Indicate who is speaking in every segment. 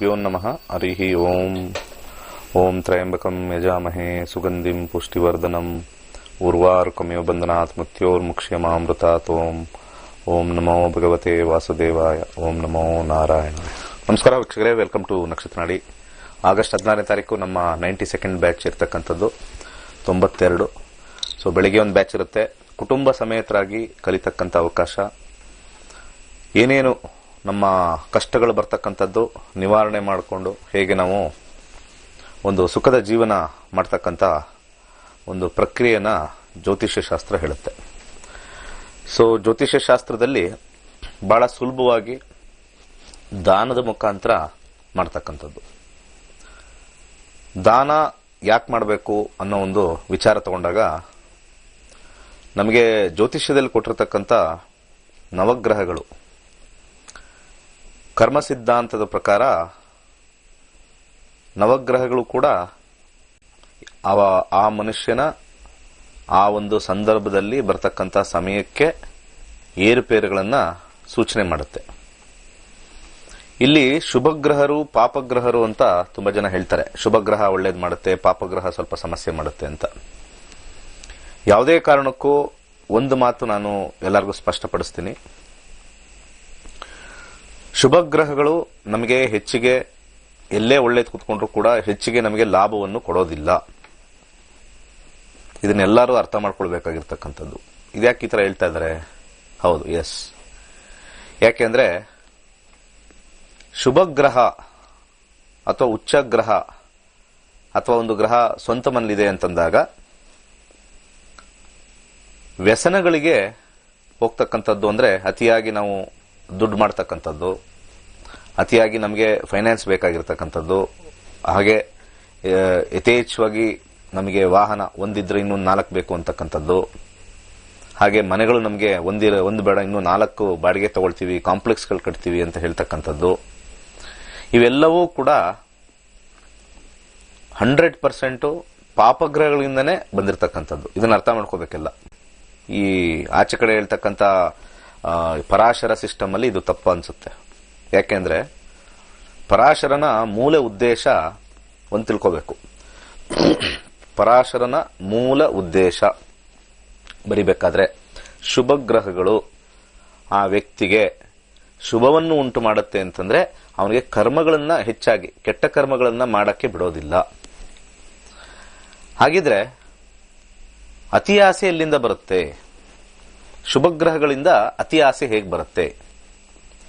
Speaker 1: श्रीगुरुभ्यो नमः हरिः ओम्। ओं त्र्यंबकं यजामहे सुगंधिं पुष्टिवर्धनम् उर्वारुकमिव बन्धनात् मृत्योर्मुक्ष्यमामृतात्। ओಂ ನಮೋ ಭಗವತೆ ವಾಸುದೇವಾಯ. ಓಂ ನಮೋ ನಾರಾಯಣ. ನಮಸ್ಕಾರ ವೀಕ್ಷಕರೇ, ವೆಲ್ಕಮ್ ಟು ನಕ್ಷತ್ರ ನಾಡಿ. ಆಗಸ್ಟ್ 16ನೇ ತಾರೀಕು ನಮ್ಮ 92nd ಬ್ಯಾಚ್ ಇರ್ತಕ್ಕಂಥದ್ದು 92. ಸೊ ಬೆಳಿಗ್ಗೆ ಒಂದು ಬ್ಯಾಚ್ ಇರುತ್ತೆ. ಕುಟುಂಬ ಸಮೇತರಾಗಿ ಕಲಿತಕ್ಕಂಥ ಅವಕಾಶ. ಏನೇನು ನಮ್ಮ ಕಷ್ಟಗಳು ಬರ್ತಕ್ಕಂಥದ್ದು ನಿವಾರಣೆ ಮಾಡಿಕೊಂಡು ಹೇಗೆ ನಾವು ಒಂದು ಸುಖದ ಜೀವನ ಮಾಡ್ತಕ್ಕಂಥ ಒಂದು ಪ್ರಕ್ರಿಯೆನ ಜ್ಯೋತಿಷ್ಯ ಶಾಸ್ತ್ರ ಹೇಳುತ್ತೆ. ಸೊ ಜ್ಯೋತಿಷ್ಯ ಶಾಸ್ತ್ರದಲ್ಲಿ ಬಹಳ ಸುಲಭವಾಗಿ ದಾನದ ಮುಖಾಂತರ ಮಾಡ್ತಕ್ಕಂಥದ್ದು. ದಾನ ಯಾಕೆ ಮಾಡಬೇಕು ಅನ್ನೋ ಒಂದು ವಿಚಾರ ತಗೊಂಡಾಗ ನಮಗೆ ಜ್ಯೋತಿಷ್ಯದಲ್ಲಿ ಕೊಟ್ಟಿರ್ತಕ್ಕಂಥ ನವಗ್ರಹಗಳು ಕರ್ಮ ಸಿದ್ಧಾಂತದ ಪ್ರಕಾರ ನವಗ್ರಹಗಳು ಕೂಡ ಆ ಮನುಷ್ಯನ ಆ ಒಂದು ಸಂದರ್ಭದಲ್ಲಿ ಬರ್ತಕ್ಕಂಥ ಸಮಯಕ್ಕೆ ಏರುಪೇರುಗಳನ್ನ ಸೂಚನೆ ಮಾಡುತ್ತೆ. ಇಲ್ಲಿ ಶುಭಗ್ರಹರು ಪಾಪಗ್ರಹರು ಅಂತ ತುಂಬಾ ಜನ ಹೇಳ್ತಾರೆ. ಶುಭಗ್ರಹ ಒಳ್ಳೇದು ಮಾಡುತ್ತೆ, ಪಾಪಗ್ರಹ ಸ್ವಲ್ಪ ಸಮಸ್ಯೆ ಮಾಡುತ್ತೆ ಅಂತ. ಯಾವುದೇ ಕಾರಣಕ್ಕೂ ಒಂದು ಮಾತು ನಾನು ಎಲ್ಲರಿಗೂ ಸ್ಪಷ್ಟಪಡಿಸ್ತೀನಿ. ಶುಭಗ್ರಹಗಳು ನಮಗೆ ಹೆಚ್ಚಿಗೆ ಎಲ್ಲೇ ಒಳ್ಳೇದು ಕೂತ್ಕೊಂಡ್ರು ಕೂಡ ಹೆಚ್ಚಿಗೆ ನಮಗೆ ಲಾಭವನ್ನು ಕೊಡೋದಿಲ್ಲ. ಇದನ್ನೆಲ್ಲರೂ ಅರ್ಥ ಮಾಡ್ಕೊಳ್ಬೇಕಾಗಿರ್ತಕ್ಕಂಥದ್ದು. ಇದ್ಯಾಕೆ ಈ ತರ ಹೇಳ್ತಾ ಇದ್ದಾರೆ? ಹೌದು, ಎಸ್. ಯಾಕೆಂದ್ರೆ ಶುಭಗ್ರಹ ಅಥವಾ ಉಚ್ಚಗ್ರಹ ಅಥವಾ ಒಂದು ಗ್ರಹ ಸ್ವಂತ ಮನಲ್ಲಿದೆ ಅಂತಂದಾಗ ವ್ಯಸನಗಳಿಗೆ ಹೋಗ್ತಕ್ಕಂಥದ್ದು. ಅಂದ್ರೆ ಅತಿಯಾಗಿ ನಾವು ದುಡ್ಡು ಮಾಡ್ತಕ್ಕಂಥದ್ದು, ಅತಿಯಾಗಿ ನಮಗೆ ಫೈನಾನ್ಸ್ ಬೇಕಾಗಿರ್ತಕ್ಕಂಥದ್ದು, ಹಾಗೆ ಯಥೇಚ್ಛವಾಗಿ ನಮಗೆ ವಾಹನ ಒಂದಿದ್ರೆ ಇನ್ನೊಂದು 4 ಬೇಕು ಅಂತಕ್ಕಂಥದ್ದು, ಹಾಗೆ ಮನೆಗಳು ನಮಗೆ ಒಂದು ಬೇಡ ಇನ್ನೂ 4 ಬಾಡಿಗೆ ತಗೊಳ್ತೀವಿ, ಕಾಂಪ್ಲೆಕ್ಸ್ಗಳು ಕಟ್ತೀವಿ ಅಂತ ಹೇಳ್ತಕ್ಕಂಥದ್ದು. ಇವೆಲ್ಲವೂ ಕೂಡ 100% ಪಾಪಗ್ರಹಗಳಿಂದನೇ ಬಂದಿರತಕ್ಕಂಥದ್ದು. ಇದನ್ನ ಅರ್ಥ ಮಾಡ್ಕೋಬೇಕೆಲ್ಲ. ಈ ಆಚೆ ಕಡೆ ಹೇಳ್ತಕ್ಕಂಥ ಪರಾಶರ ಸಿಸ್ಟಮ್ ಅಲ್ಲಿ ಇದು ತಪ್ಪು ಅನ್ಸುತ್ತೆ. ಯಾಕೆಂದ್ರೆ ಪರಾಶರನ ಮೂಲ ಉದ್ದೇಶ ಒಂದು ತಿಳ್ಕೋಬೇಕು. ಪರಾಶರನ ಮೂಲ ಉದ್ದೇಶ ಬರಿಬೇಕಾದ್ರೆ ಶುಭಗ್ರಹಗಳು ಆ ವ್ಯಕ್ತಿಗೆ ಶುಭವನ್ನು ಉಂಟು ಮಾಡುತ್ತೆ ಅಂತಂದ್ರೆ ಅವನಿಗೆ ಕರ್ಮಗಳನ್ನ ಹೆಚ್ಚಾಗಿ ಕೆಟ್ಟ ಕರ್ಮಗಳನ್ನ ಮಾಡಕ್ಕೆ ಬಿಡೋದಿಲ್ಲ. ಹಾಗಿದ್ರೆ ಅತಿ ಆಸೆ ಎಲ್ಲಿಂದ ಬರುತ್ತೆ? ಶುಭಗ್ರಹಗಳಿಂದ ಅತಿ ಆಸೆ ಹೇಗೆ ಬರುತ್ತೆ?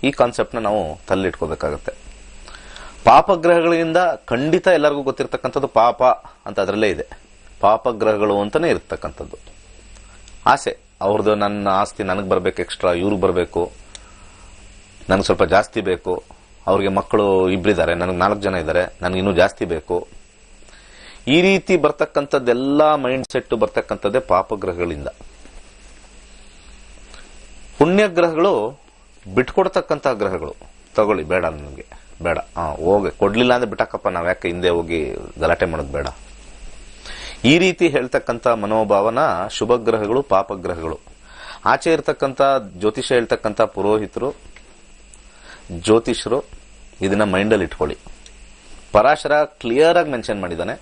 Speaker 1: ಈ ಕಾನ್ಸೆಪ್ಟ್ನ ನಾವು ತಲೆಯಿಟ್ಕೋಬೇಕಾಗತ್ತೆ. ಪಾಪಗ್ರಹಗಳಿಂದ ಖಂಡಿತ ಎಲ್ಲರಿಗೂ ಗೊತ್ತಿರತಕ್ಕಂಥದ್ದು ಪಾಪ ಅಂತ ಅದರಲ್ಲೇ ಇದೆ. ಪಾಪಗ್ರಹಗಳು ಅಂತಾನೆ ಇರತಕ್ಕಂಥದ್ದು. ಆಸೆ ಅವ್ರದ್ದು, ನನ್ನ ಆಸ್ತಿ ನನಗೆ ಬರಬೇಕು, ಎಕ್ಸ್ಟ್ರಾ ಇವ್ರಿಗೆ ಬರಬೇಕು, ನನಗೆ ಸ್ವಲ್ಪ ಜಾಸ್ತಿ ಬೇಕು, ಅವ್ರಿಗೆ ಮಕ್ಕಳು 2 ಇದ್ದಾರೆ, ನನಗೆ 4 ಜನ ಇದ್ದಾರೆ, ನನಗೆ ಇನ್ನೂ ಜಾಸ್ತಿ ಬೇಕು. ಈ ರೀತಿ ಬರ್ತಕ್ಕಂಥದ್ದೆಲ್ಲ ಮೈಂಡ್ ಸೆಟ್ ಬರ್ತಕ್ಕಂಥದ್ದೇ ಪಾಪಗ್ರಹಗಳಿಂದ. ಪುಣ್ಯಗ್ರಹಗಳು ಬಿಟ್ಕೊಡ್ತಕ್ಕಂಥ ಗ್ರಹಗಳು. ತಗೊಳ್ಳಿ, ಬೇಡ ನನಗೆ ಬೇಡ, ಹೋಗಿ ಕೊಡ್ಲಿಲ್ಲ ಅಂದ್ರೆ ಬಿಟ್ಟಾಕಪ್ಪ, ನಾವ್ ಯಾಕೆ ಹಿಂದೆ ಹೋಗಿ ಗಲಾಟೆ ಮಾಡೋದು ಬೇಡ. ಈ ರೀತಿ ಹೇಳ್ತಕ್ಕಂಥ ಮನೋಭಾವನ ಶುಭಗ್ರಹಗಳು, ಪಾಪಗ್ರಹಗಳು. ಆಚೆ ಇರ್ತಕ್ಕಂಥ ಜ್ಯೋತಿಷ ಹೇಳ್ತಕ್ಕಂಥ ಪುರೋಹಿತರು, ಜ್ಯೋತಿಷರು ಇದನ್ನ ಮೈಂಡಲ್ಲಿ ಇಟ್ಕೊಳ್ಳಿ. ಪರಾಶರ ಕ್ಲಿಯರ್ ಆಗಿ ಮೆನ್ಷನ್ ಮಾಡಿದ್ದಾನೆ.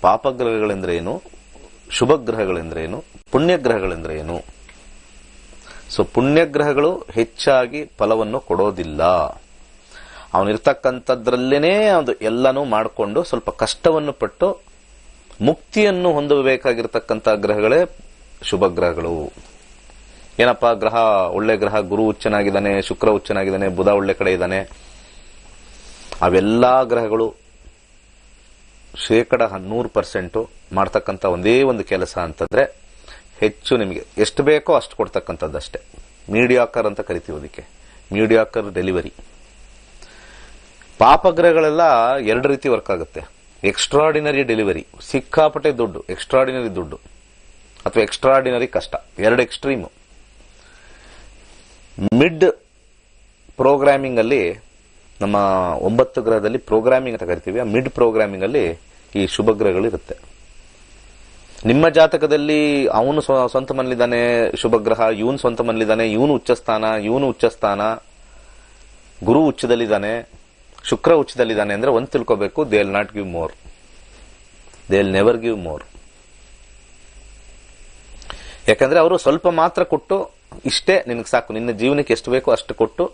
Speaker 1: ಪಾಪಗ್ರಹಗಳೆಂದ್ರೆ ಏನು, ಶುಭಗ್ರಹಗಳೆಂದ್ರೆ ಏನು, ಪುಣ್ಯಗ್ರಹಗಳೆಂದ್ರೆ ಏನು. ಸೊ ಪುಣ್ಯಗ್ರಹಗಳು ಹೆಚ್ಚಾಗಿ ಫಲವನ್ನು ಕೊಡೋದಿಲ್ಲ. ಅವನಿರ್ತಕ್ಕಂಥದ್ರಲ್ಲೇನೆ ಅದು ಎಲ್ಲನೂ ಮಾಡಿಕೊಂಡು ಸ್ವಲ್ಪ ಕಷ್ಟವನ್ನು ಪಟ್ಟು ಮುಕ್ತಿಯನ್ನು ಹೊಂದಬೇಕಾಗಿರ್ತಕ್ಕಂಥ ಗ್ರಹಗಳೇ ಶುಭಗ್ರಹಗಳು. ಏನಪ್ಪಾ, ಗ್ರಹ ಒಳ್ಳೆ ಗ್ರಹ, ಗುರು ಉಚ್ಚನಾಗಿದ್ದಾನೆ, ಶುಕ್ರ ಉಚ್ಚನಾಗಿದ್ದಾನೆ, ಬುಧ ಒಳ್ಳೆ ಕಡೆ ಇದ್ದಾನೆ, ಅವೆಲ್ಲಾ ಗ್ರಹಗಳು 100% ಮಾಡ್ತಕ್ಕಂಥ ಒಂದೇ ಒಂದು ಕೆಲಸ ಅಂತಂದ್ರೆ ಹೆಚ್ಚು ನಿಮಗೆ ಎಷ್ಟು ಬೇಕೋ ಅಷ್ಟು ಕೊಡ್ತಕ್ಕಂಥದ್ದಷ್ಟೇ. ಮೀಡಿಯಾಕರ್ ಅಂತ ಕರಿತೀವಿ ಅದಕ್ಕೆ, ಮೀಡಿಯಾಕರ್ ಡೆಲಿವರಿ. ಪಾಪಗ್ರಹಗಳೆಲ್ಲ 2 ರೀತಿ ವರ್ಕ್ ಆಗುತ್ತೆ. ಎಕ್ಸ್ಟ್ರಾರ್ಡಿನರಿ ಡೆಲಿವರಿ, ಸಿಕ್ಕಾಪಟ್ಟೆ ದುಡ್ಡು, ಎಕ್ಸ್ಟ್ರಾರ್ಡಿನರಿ ದುಡ್ಡು ಅಥವಾ ಎಕ್ಸ್ಟ್ರಾರ್ಡಿನರಿ ಕಷ್ಟ, 2 ಎಕ್ಸ್ಟ್ರೀಮ್. ಮಿಡ್ ಪ್ರೋಗ್ರಾಮಿಂಗ್ ಅಲ್ಲಿ ನಮ್ಮ 9 ಗ್ರಹದಲ್ಲಿ ಪ್ರೋಗ್ರಾಮಿಂಗ್ ಅಂತ ಕರಿತೀವಿ. ಆ ಮಿಡ್ ಪ್ರೋಗ್ರಾಮಿಂಗ್ ಅಲ್ಲಿ ಈ ಶುಭಗ್ರಹಗಳು ಇರುತ್ತೆ. ನಿಮ್ಮ ಜಾತಕದಲ್ಲಿ ಅವನು ಸ್ವಂತ ಮನಲಿದ್ದಾನೆ ಶುಭಗ್ರಹ, ಇವನು ಸ್ವಂತ ಮನಲಿದ್ದಾನೆ, ಇವನು ಉಚ್ಚಸ್ಥಾನ, ಗುರು ಉಚ್ಚದಲ್ಲಿದ್ದಾನೆ, ಶುಕ್ರ ಉಚ್ಚದಲ್ಲಿದ್ದಾನೆ ಅಂದ್ರೆ ಒಂದು ತಿಳ್ಕೋಬೇಕು, they will not give more, they will never give more. ಯಾಕಂದ್ರೆ ಅವರು ಸ್ವಲ್ಪ ಮಾತ್ರ ಕೊಟ್ಟು ಇಷ್ಟೇ ನಿನಗೆ ಸಾಕು, ನಿನ್ನ ಜೀವನಕ್ಕೆ ಎಷ್ಟು ಬೇಕೋ ಅಷ್ಟು ಕೊಟ್ಟು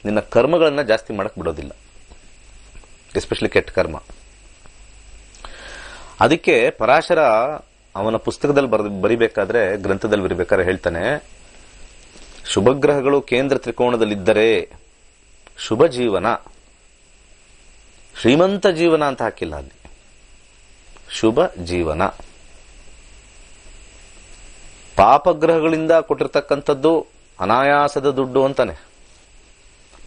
Speaker 1: ನಿನ್ನ ಕರ್ಮಗಳನ್ನ ಜಾಸ್ತಿ ಮಾಡಕ್ ಬಿಡೋದಿಲ್ಲ, ಎಸ್ಪೆಷಲಿ ಕೆಟ್ಟ ಕರ್ಮ. ಅದಕ್ಕೆ ಪರಾಶರ ಅವನ ಪುಸ್ತಕದಲ್ಲಿ ಬರಿಬೇಕಾದ್ರೆ, ಗ್ರಂಥದಲ್ಲಿ ಬರಿಬೇಕಾದ್ರೆ ಹೇಳ್ತಾನೆ, ಶುಭಗ್ರಹಗಳು ಕೇಂದ್ರ ತ್ರಿಕೋಣದಲ್ಲಿದ್ದರೆ ಶುಭ ಜೀವನ, ಶ್ರೀಮಂತ ಜೀವನ ಅಂತ ಹಾಕಿಲ್ಲ ಅಲ್ಲಿ, ಶುಭ ಜೀವನ. ಪಾಪಗ್ರಹಗಳಿಂದ ಕೊಟ್ಟಿರ್ತಕ್ಕಂಥದ್ದು ಅನಾಯಾಸದ ದುಡ್ಡು ಅಂತಾನೆ.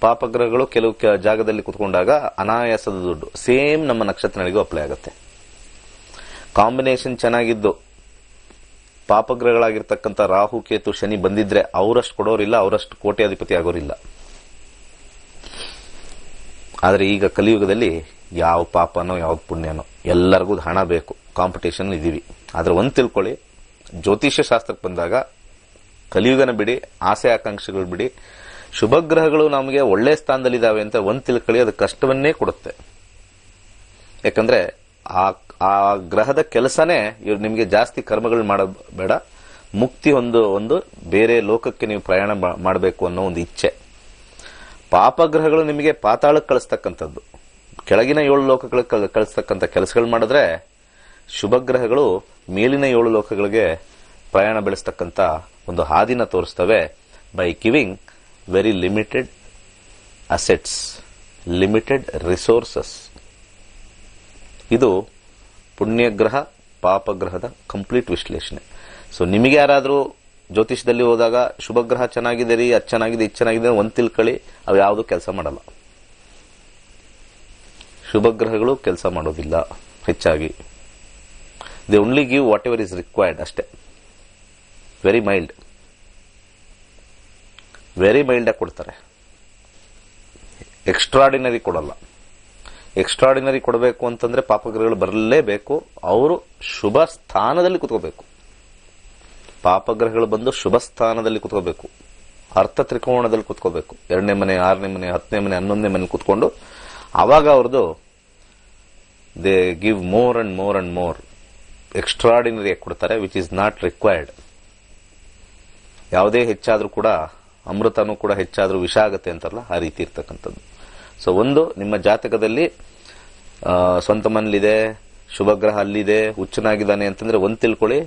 Speaker 1: ಪಾಪಗ್ರಹಗಳು ಕೆಲವು ಜಾಗದಲ್ಲಿ ಕುತ್ಕೊಂಡಾಗ ಅನಾಯಾಸದ ದುಡ್ಡು. ಸೇಮ್ ನಮ್ಮ ನಕ್ಷತ್ರಗಳಿಗೂ ಅಪ್ಲೈ ಆಗುತ್ತೆ. ಕಾಂಬಿನೇಷನ್ ಚೆನ್ನಾಗಿದ್ದು ಪಾಪಗ್ರಹಗಳಾಗಿರ್ತಕ್ಕಂಥ ರಾಹು ಕೇತು ಶನಿ ಬಂದಿದ್ರೆ ಅವರಷ್ಟು ಕೊಡೋರಿಲ್ಲ, ಅವರಷ್ಟು ಕೋಟ್ಯಾಧಿಪತಿ ಆಗೋರಿಲ್ಲ. ಆದರೆ ಈಗ ಕಲಿಯುಗದಲ್ಲಿ ಯಾವ ಪಾಪನೋ ಯಾವ ಪುಣ್ಯನೋ ಎಲ್ಲರಿಗೂ ಹಣ ಬೇಕು, ಕಾಂಪಿಟೇಷನ್ ಇದೀವಿ. ಆದ್ರೆ ಒಂದು ತಿಳ್ಕೊಳ್ಳಿ, ಜ್ಯೋತಿಷ್ಯ ಶಾಸ್ತ್ರಕ್ಕೆ ಬಂದಾಗ ಕಲಿಯುಗನ ಬಿಡಿ, ಆಸೆ ಆಕಾಂಕ್ಷೆಗಳು ಬಿಡಿ, ಶುಭಗ್ರಹಗಳು ನಮಗೆ ಒಳ್ಳೆ ಸ್ಥಾನದಲ್ಲಿದ್ದಾವೆ ಅಂತ ಒಂದು ತಿಳ್ಕೊಳ್ಳಿ, ಅದು ಕಷ್ಟವನ್ನೇ ಕೊಡುತ್ತೆ. ಯಾಕಂದ್ರೆ ಆ ಗ್ರಹದ ಕೆಲಸನೇ ನಿಮಗೆ ಜಾಸ್ತಿ ಕರ್ಮಗಳು ಮಾಡಬೇಡ, ಮುಕ್ತಿ ಒಂದು ಬೇರೆ ಲೋಕಕ್ಕೆ ನೀವು ಪ್ರಯಾಣ ಮಾಡಬೇಕು ಅನ್ನೋ ಒಂದು ಇಚ್ಛೆ. ಪಾಪಗ್ರಹಗಳು ನಿಮಗೆ ಪಾತಾಳಕ್ಕೆ ಕಳಿಸ್ತಕ್ಕಂಥದ್ದು, ಕೆಳಗಿನ 7 ಲೋಕಗಳಿಗೆ ಕಳಿಸ್ತಕ್ಕಂಥ ಕೆಲಸಗಳು ಮಾಡಿದ್ರೆ, ಶುಭಗ್ರಹಗಳು ಮೇಲಿನ 7 ಲೋಕಗಳಿಗೆ ಪ್ರಯಾಣ ಬೆಳೆಸ್ತಕ್ಕಂಥ ಒಂದು ಹಾದಿನ ತೋರಿಸ್ತವೆ. By giving very limited assets, limited resources. ಇದು ಪುಣ್ಯಗ್ರಹ ಪಾಪಗ್ರಹದ ಕಂಪ್ಲೀಟ್ ವಿಶ್ಲೇಷಣೆ. ಸೊ ನಿಮಗೆ ಯಾರಾದರೂ ಜ್ಯೋತಿಷದಲ್ಲಿ ಹೋದಾಗ ಶುಭಗ್ರಹ ಚೆನ್ನಾಗಿದೆ ರೀ, ಅದು ಚೆನ್ನಾಗಿದೆ, ಇದು ಚೆನ್ನಾಗಿದೆ ಒಂದು ತಿಳ್ಕೊಳ್ಳಿ, ಅವು ಯಾವುದು ಕೆಲಸ ಮಾಡಲ್ಲ. ಶುಭಗ್ರಹಗಳು ಕೆಲಸ ಮಾಡೋದಿಲ್ಲ ಹೆಚ್ಚಾಗಿ. They only give what ever is required ಅಷ್ಟೇ. ವೆರಿ ಮೈಲ್ಡ್ ಆಗಿ ಕೊಡ್ತಾರೆ, ಎಕ್ಸ್ಟ್ರಾಡಿನರಿ ಕೊಡಲ್ಲ. ಎಕ್ಸ್ಟ್ರಾಡಿನರಿ ಕೊಡಬೇಕು ಅಂತಂದ್ರೆ ಪಾಪಗ್ರಹಗಳು ಬರಲೇಬೇಕು, ಅವರು ಶುಭ ಸ್ಥಾನದಲ್ಲಿ ಕುತ್ಕೋಬೇಕು. ಪಾಪಗ್ರಹಗಳು ಬಂದು ಶುಭ ಸ್ಥಾನದಲ್ಲಿ ಕುತ್ಕೋಬೇಕು, ಅರ್ಥ ತ್ರಿಕೋಣದಲ್ಲಿ ಕುತ್ಕೋಬೇಕು. 2ನೇ ಮನೆ, 6ನೇ ಮನೆ, 10ನೇ ಮನೆ, 11ನೇ ಮನೆ ಕುತ್ಕೊಂಡು ಅವಾಗ ಅವ್ರದ್ದು they give more and more and more. Extraordinary ಕೊಡ್ತಾರೆ, ವಿಚ್ ಇಸ್ ನಾಟ್ ರಿಕ್ವೈರ್ಡ್. ಯಾವುದೇ ಹೆಚ್ಚಾದ್ರೂ ಕೂಡ, ಅಮೃತನೂ ಕೂಡ ಹೆಚ್ಚಾದ್ರೂ ವಿಷ ಆಗತ್ತೆ ಅಂತಾರಲ್ಲ, ಆ ರೀತಿ ಇರ್ತಕ್ಕಂಥದ್ದು. ಸೊ ಒಂದು ನಿಮ್ಮ ಜಾತಕದಲ್ಲಿ ಸ್ವಂತ ಮನೇಲಿದೆ, ಶುಭಗ್ರಹ ಅಲ್ಲಿದೆ, ಹುಚ್ಚನಾಗಿದ್ದಾನೆ ಅಂತಂದ್ರೆ ಒಂದು ತಿಳ್ಕೊಳ್ಳಿ,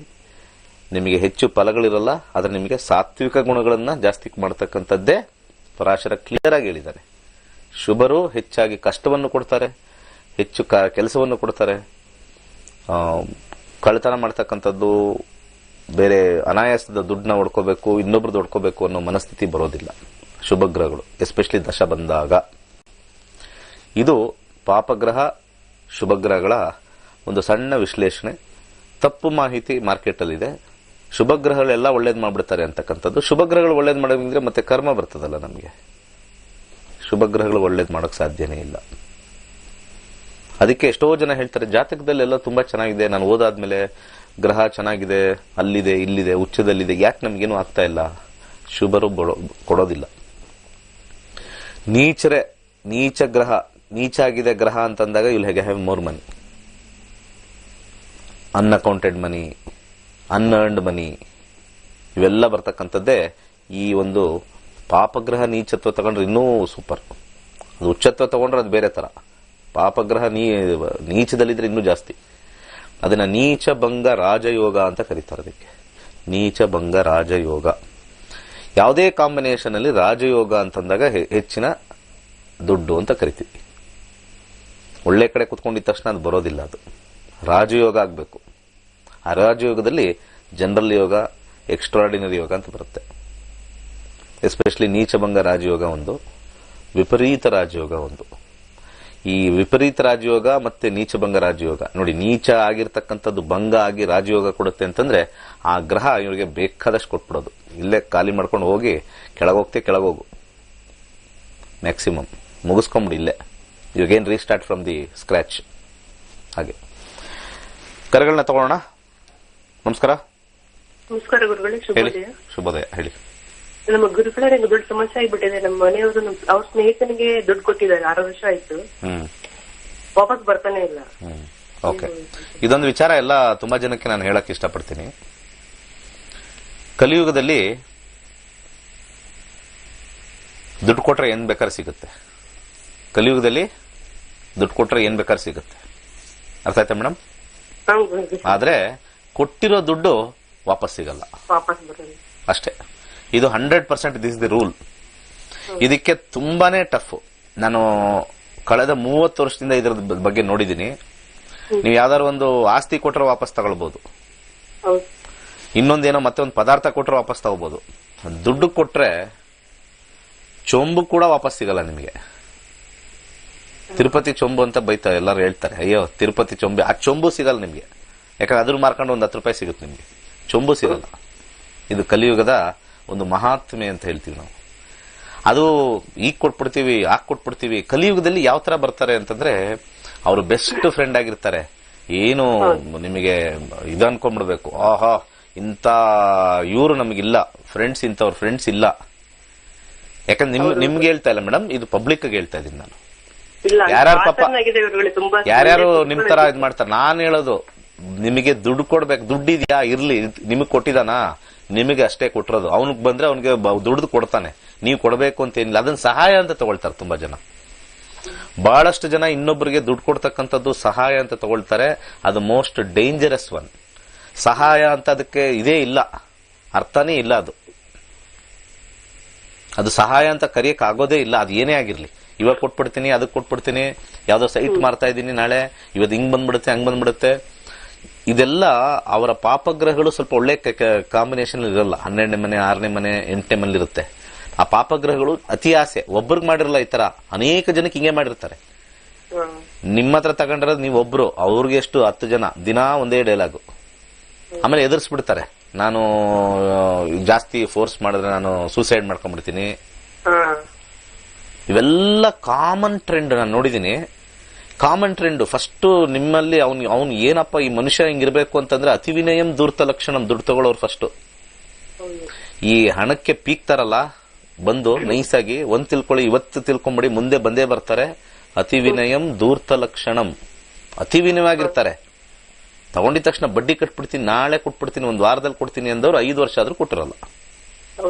Speaker 1: ನಿಮಗೆ ಹೆಚ್ಚು ಫಲಗಳಿರಲ್ಲ, ಆದ್ರೆ ನಿಮಗೆ ಸಾತ್ವಿಕ ಗುಣಗಳನ್ನ ಜಾಸ್ತಿ ಮಾಡತಕ್ಕಂಥದ್ದೇ ಪರಾಶರ ಕ್ಲಿಯರ್ ಆಗಿ ಹೇಳಿದ್ದಾನೆ. ಶುಭರು ಹೆಚ್ಚಾಗಿ ಕಷ್ಟವನ್ನು ಕೊಡ್ತಾರೆ, ಹೆಚ್ಚು ಕೆಲಸವನ್ನು ಕೊಡ್ತಾರೆ, ಕಳ್ಳತನ ಮಾಡ್ತಕ್ಕಂಥದ್ದು, ಬೇರೆ ಅನಾಯಾಸದ ದುಡ್ಡನ್ನ ಹೊಡ್ಕೋಬೇಕು, ಇನ್ನೊಬ್ರದ್ದು ಹೊಡ್ಕೋಬೇಕು ಅನ್ನೋ ಮನಸ್ಥಿತಿ ಬರೋದಿಲ್ಲ ಶುಭಗ್ರಹಗಳು, ಎಸ್ಪೆಷಲಿ ದಶ ಬಂದಾಗ. ಇದು ಪಾಪಗ್ರಹ ಶುಭಗ್ರಹಗಳ ಒಂದು ಸಣ್ಣ ವಿಶ್ಲೇಷಣೆ. ತಪ್ಪು ಮಾಹಿತಿ ಮಾರ್ಕೆಟ್ ಅಲ್ಲಿ ಇದೆ. ಶುಭಗ್ರಹಗಳೆಲ್ಲ ಒಳ್ಳೇದ್ ಮಾಡ್ಬಿಡ್ತಾರೆ ಅಂತಕ್ಕಂಥದ್ದು. ಶುಭಗ್ರಹಗಳು ಒಳ್ಳೇದ್ ಮಾಡೋದಂದ್ರೆ ಮತ್ತೆ ಕರ್ಮ ಬರ್ತದಲ್ಲ ನಮಗೆ. ಶುಭಗ್ರಹಗಳು ಒಳ್ಳೇದ್ ಮಾಡೋಕ್ ಸಾಧ್ಯನೇ ಇಲ್ಲ. ಅದಕ್ಕೆ ಎಷ್ಟೋ ಜನ ಹೇಳ್ತಾರೆ, ಜಾತಕದಲ್ಲೆಲ್ಲ ತುಂಬಾ ಚೆನ್ನಾಗಿದೆ, ನಾನು ಓದಾದ್ಮೇಲೆ ಗ್ರಹ ಚೆನ್ನಾಗಿದೆ, ಅಲ್ಲಿದೆ, ಇಲ್ಲಿದೆ, ಉಚ್ಚದಲ್ಲಿದೆ, ಯಾಕೆ ನಮ್ಗೇನು ಆಗ್ತಾ ಇಲ್ಲ? ಶುಭರು ಕೊಡೋದಿಲ್ಲ. ನೀಚ ಗ್ರಹ, ನೀಚ ಆಗಿದೆ ಗ್ರಹ ಅಂತಂದಾಗ you will have more money, unaccounted money, unearned money, ಇವೆಲ್ಲ ಬರ್ತಕ್ಕಂಥದ್ದೇ ಈ ಒಂದು ಪಾಪಗ್ರಹ ನೀಚತ್ವ ತಗೊಂಡ್ರೆ ಇನ್ನೂ ಸೂಪರ್. ಅದು ಉಚ್ಚತ್ವ ತಗೊಂಡ್ರೆ ಅದು ಬೇರೆ ತರ. ಪಾಪಗ್ರಹ ನೀಚದಲ್ಲಿದ್ರೆ ಇನ್ನೂ ಜಾಸ್ತಿ. ಅದನ್ನ ನೀಚ ಭಂಗ ರಾಜಯೋಗ ಅಂತ ಕರೀತಾರೆ. ಅದಕ್ಕೆ ನೀಚ ಭಂಗ ರಾಜಯೋಗ. ಯಾವುದೇ ಕಾಂಬಿನೇಷನ್ ಅಲ್ಲಿ ರಾಜಯೋಗ ಅಂತಂದಾಗ ಹೆಚ್ಚಿನ ದುಡ್ಡು ಅಂತ ಕರಿತೀವಿ. ಒಳ್ಳೆ ಕಡೆ ಕುತ್ಕೊಂಡಿದ್ದ ತಕ್ಷಣ ಅದು ಬರೋದಿಲ್ಲ, ಅದು ರಾಜಯೋಗ ಆಗ್ಬೇಕು. ಆ ರಾಜಯೋಗದಲ್ಲಿ ಜನರಲ್ ಯೋಗ, ಎಕ್ಸ್ಟ್ರಾರ್ಡಿನರಿ ಯೋಗ ಅಂತ ಬರುತ್ತೆ. ಎಸ್ಪೆಷಲಿ ನೀಚಭಂಗ ರಾಜಯೋಗ ಒಂದು, ವಿಪರೀತ ರಾಜಯೋಗ ಒಂದು. ಈ ವಿಪರೀತ ರಾಜಯೋಗ ಮತ್ತೆ ನೀಚಭಂಗ ರಾಜಯೋಗ ನೋಡಿ, ನೀಚ ಆಗಿರ್ತಕ್ಕಂಥದ್ದು ಭಂಗ ಆಗಿ ರಾಜಯೋಗ ಕೊಡುತ್ತೆ ಅಂತಂದ್ರೆ ಆ ಗ್ರಹ ಇವರಿಗೆ ಬೇಕಾದಷ್ಟು ಕೊಟ್ಬಿಡೋದು. ಇಲ್ಲೇ ಖಾಲಿ ಮಾಡ್ಕೊಂಡು ಹೋಗಿ ಕೆಳಗೋಗು, ಮ್ಯಾಕ್ಸಿಮಮ್ ಮುಗಿಸ್ಕೊಂಬಿಡಿ ಇಲ್ಲೇ. You again restart from the scratch. ಹಾಗೆ ಕರೆಗಳನ್ನ ತಗೊಳ್ಳೋಣ. ನಮಸ್ಕಾರ.
Speaker 2: ನಮಸ್ಕಾರ ಗುರುಗಳೇ.
Speaker 1: ಶುಭೋದಯ. ಹೇಳಿ.
Speaker 2: ನಮ್ಮ ಗುರುಗಳೇ ದೊಡ್ಡ ಸಮಸ್ಯೆ ಆಗ್ಬಿಟ್ಟಿದೆ. ನಮ್ಮ ಮನೆಯವರು ಅವ್ರ ಸ್ನೇಹಿತನಿಗೆ ದುಡ್ಡು ಕೊಟ್ಟಿದ್ದಾರೆ, 6 ವರ್ಷ ಆಯ್ತು, ವಾಪಸ್ ಬರ್ತಾನೆ ಇಲ್ಲ.
Speaker 1: ಓಕೆ, ಇದೊಂದು ವಿಚಾರ ಎಲ್ಲ ತುಂಬಾ ಜನಕ್ಕೆ ನಾನು ಹೇಳಕ್ ಇಷ್ಟಪಡ್ತೀನಿ. ಕಲಿಯುಗದಲ್ಲಿ ದುಡ್ಡು ಕೊಟ್ರೆ ಏನ್ ಬೇಕಾದ್ರೆ ಸಿಗುತ್ತೆ. ಕಲಿಯುಗದಲ್ಲಿ ದುಡ್ಡು ಕೊಟ್ರೆ ಏನ್ ಬೇಕಾದ್ರೆ ಸಿಗುತ್ತೆ. ಅರ್ಥ ಆಯ್ತಾ ಮೇಡಮ್? ಆದ್ರೆ ಕೊಟ್ಟಿರೋ ದುಡ್ಡು ವಾಪಸ್ ಸಿಗಲ್ಲ, ಅಷ್ಟೇ. ಇದು 100% ದಿಸ್ ದಿ ರೂಲ್. ಇದಕ್ಕೆ ತುಂಬಾನೇ ಟಫ್. ನಾನು ಕಳೆದ 30 ವರ್ಷದಿಂದ ಇದರ ಬಗ್ಗೆ ನೋಡಿದೀನಿ. ನೀವು ಯಾವ್ದಾದ್ರು ಒಂದು ಆಸ್ತಿ ಕೊಟ್ರೆ ವಾಪಸ್ ತಗೊಳ್ಬಹುದು, ಇನ್ನೊಂದೇನೋ ಮತ್ತೆ ಒಂದು ಪದಾರ್ಥ ಕೊಟ್ರೆ ವಾಪಸ್ ತಗೋಬಹುದು. ದುಡ್ಡು ಕೊಟ್ರೆ ಚೊಂಬು ಕೂಡ ವಾಪಸ್ ಸಿಗಲ್ಲ ನಿಮಗೆ. ತಿರುಪತಿ ಚೊಂಬು ಅಂತ ಬೈತಾ ಎಲ್ಲರೂ ಹೇಳ್ತಾರೆ, ಅಯ್ಯೋ ತಿರುಪತಿ ಚೊಂಬೆ, ಆ ಚೊಂಬು ಸಿಗಲ್ಲ ನಿಮ್ಗೆ. ಯಾಕಂದ್ರೆ ಅದ್ರ ಮಾರ್ಕೊಂಡು ಒಂದು 10 ರೂಪಾಯಿ ಸಿಗುತ್ತೆ ನಿಮ್ಗೆ, ಚೊಂಬು ಸಿಗಲ್ಲ. ಇದು ಕಲಿಯುಗದ ಒಂದು ಮಹಾತ್ಮೆ ಅಂತ ಹೇಳ್ತೀವಿ ನಾವು. ಅದು ಈಗ ಕೊಟ್ಬಿಡ್ತೀವಿ, ಆಗ ಕೊಟ್ಬಿಡ್ತೀವಿ. ಕಲಿಯುಗದಲ್ಲಿ ಯಾವ ತರ ಬರ್ತಾರೆ ಅಂತಂದ್ರೆ, ಅವರು ಬೆಸ್ಟ್ ಫ್ರೆಂಡ್ ಆಗಿರ್ತಾರೆ. ಏನು ನಿಮಗೆ ಇದು ಅನ್ಕೊಂಡ್ಬಿಡ್ಬೇಕು, ಆಹಾ ಇಂತ ಇವರು ನಮಗಿಲ್ಲ ಫ್ರೆಂಡ್ಸ್, ಇಂಥವ್ರ ಫ್ರೆಂಡ್ಸ್ ಇಲ್ಲ. ಯಾಕಂದ್ರೆ ನಿಮ್ಗೆ ಹೇಳ್ತಾ ಇಲ್ಲ ಮೇಡಮ್, ಇದು ಪಬ್ಲಿಕ್ ಆಗಿ ಹೇಳ್ತಾ ಇದೀನಿ ನಾನು. ಯಾರ್ಯಾರು ಪಾಪ ಯಾರ್ಯಾರು ನಿಮ್ ತರ ಇದ್ ಮಾಡ್ತಾರೆ. ನಾನ್ ಹೇಳೋದು, ನಿಮಗೆ ದುಡ್ಡು ಕೊಡ್ಬೇಕು, ದುಡ್ಡಿದ್ಯಾ ಇರ್ಲಿ, ನಿಮಗ್ ಕೊಟ್ಟಿದಾನ, ನಿಮಗೆ ಅಷ್ಟೇ ಕೊಟ್ಟಿರೋದು. ಅವನಿಗೆ ಬಂದ್ರೆ ಅವನಿಗೆ ದುಡ್ದು ಕೊಡ್ತಾನೆ, ನೀವು ಕೊಡಬೇಕು ಅಂತ ಏನಿಲ್ಲ. ಅದನ್ನ ಸಹಾಯ ಅಂತ ತಗೊಳ್ತಾರೆ ತುಂಬಾ ಜನ. ಬಹಳಷ್ಟು ಜನ ಇನ್ನೊಬ್ಬರಿಗೆ ದುಡ್ಡು ಕೊಡ್ತಕ್ಕಂಥದ್ದು ಸಹಾಯ ಅಂತ ತಗೊಳ್ತಾರೆ. ಅದು ಮೋಸ್ಟ್ ಡೇಂಜರಸ್ ಒನ್. ಸಹಾಯ ಅಂತ ಅದಕ್ಕೆ ಇದೇ ಇಲ್ಲ, ಅರ್ಥನೇ ಇಲ್ಲ. ಅದು ಸಹಾಯ ಅಂತ ಕರಿಯಕ್ ಆಗೋದೇ ಇಲ್ಲ. ಅದು ಏನೇ ಆಗಿರ್ಲಿ, ಇವಾಗ ಕೊಟ್ಬಿಡ್ತೀನಿ, ಅದಕ್ಕೆ ಕೊಟ್ಬಿಡ್ತೀನಿ, ಯಾವ್ದೋ ಸೈಟ್ ಮಾರ್ತಾ ಇದ್ದೀನಿ, ನಾಳೆ ಇವತ್ತು ಹಿಂಗ್ ಬಂದ್ಬಿಡುತ್ತೆ, ಹಂಗ್ ಬಂದ್ಬಿಡುತ್ತೆ. ಇದೆಲ್ಲ ಅವರ ಪಾಪಗ್ರಹಗಳು ಸ್ವಲ್ಪ ಒಳ್ಳೆ ಕಾಂಬಿನೇಷನ್ ಇರಲ್ಲ. 12ನೇ ಮನೆ, 6ನೇ ಮನೆ, 8ನೇ ಮನೆ ಇರುತ್ತೆ. ಆ ಪಾಪಗ್ರಹಗಳು ಅತಿ ಆಸೆ. ಒಬ್ಬರಿಗೆ ಮಾಡಿರಲ್ಲ, ಈ ತರ ಅನೇಕ ಜನಕ್ಕೆ ಹಿಂಗೆ ಮಾಡಿರ್ತಾರೆ. ನಿಮ್ಮ ಹತ್ರ ತಗೊಂಡಿರೋದು ನೀವು ಒಬ್ರು, ಅವ್ರಿಗೆ ಎಷ್ಟು 10 ಜನ, ದಿನ ಒಂದೇ ಡೈಲಾಗು. ಆಮೇಲೆ ಎದುರಿಸ್ಬಿಡ್ತಾರೆ, ನಾನು ಜಾಸ್ತಿ ಫೋರ್ಸ್ ಮಾಡಿದ್ರೆ ನಾನು ಸೂಸೈಡ್ ಮಾಡ್ಕೊಂಡ್ಬಿಡ್ತೀನಿ. ಇವೆಲ್ಲ ಕಾಮನ್ ಟ್ರೆಂಡ್ ನಾನು ನೋಡಿದೀನಿ. Common trend. ಫಸ್ಟ್ ನಿಮ್ಮಲ್ಲಿ ಅವ್ನು ಏನಪ್ಪ ಈ ಮನುಷ್ಯ ಹಿಂಗಿರ್ಬೇಕು ಅಂತಂದ್ರೆ, ಅತಿವಿನಯಂ ಧೂರ್ತ ಲಕ್ಷಣಂ. ದುಡ್ಡು ತಗೊಳ್ಳೋರು ಫಸ್ಟ್ ಈ ಹಣಕ್ಕೆ ಪೀಕ್ತಾರಲ್ಲ, ಬಂದು ನೈಸಾಗಿ ಒಂದ್ ತಿಳ್ಕೊಳ್ಳಿ, ಇವತ್ತು ತಿಳ್ಕೊಂಬಿಡಿ, ಮುಂದೆ ಬಂದೇ ಬರ್ತಾರೆ. ಅತಿವಿನಯಂ ಧೂರ್ತ ಲಕ್ಷಣಂ. ಅತಿವಿನಯವಾಗಿರ್ತಾರೆ. ತಗೊಂಡಿದ ತಕ್ಷಣ ಬಡ್ಡಿ ಕಟ್ಬಿಡ್ತೀನಿ, ನಾಳೆ ಕೊಟ್ಬಿಡ್ತೀನಿ, ಒಂದ್ ವಾರದಲ್ಲಿ ಕೊಡ್ತೀನಿ ಅಂದವ್ರು 5 ವರ್ಷ ಆದ್ರೂ ಕೊಟ್ಟಿರಲ್ಲ.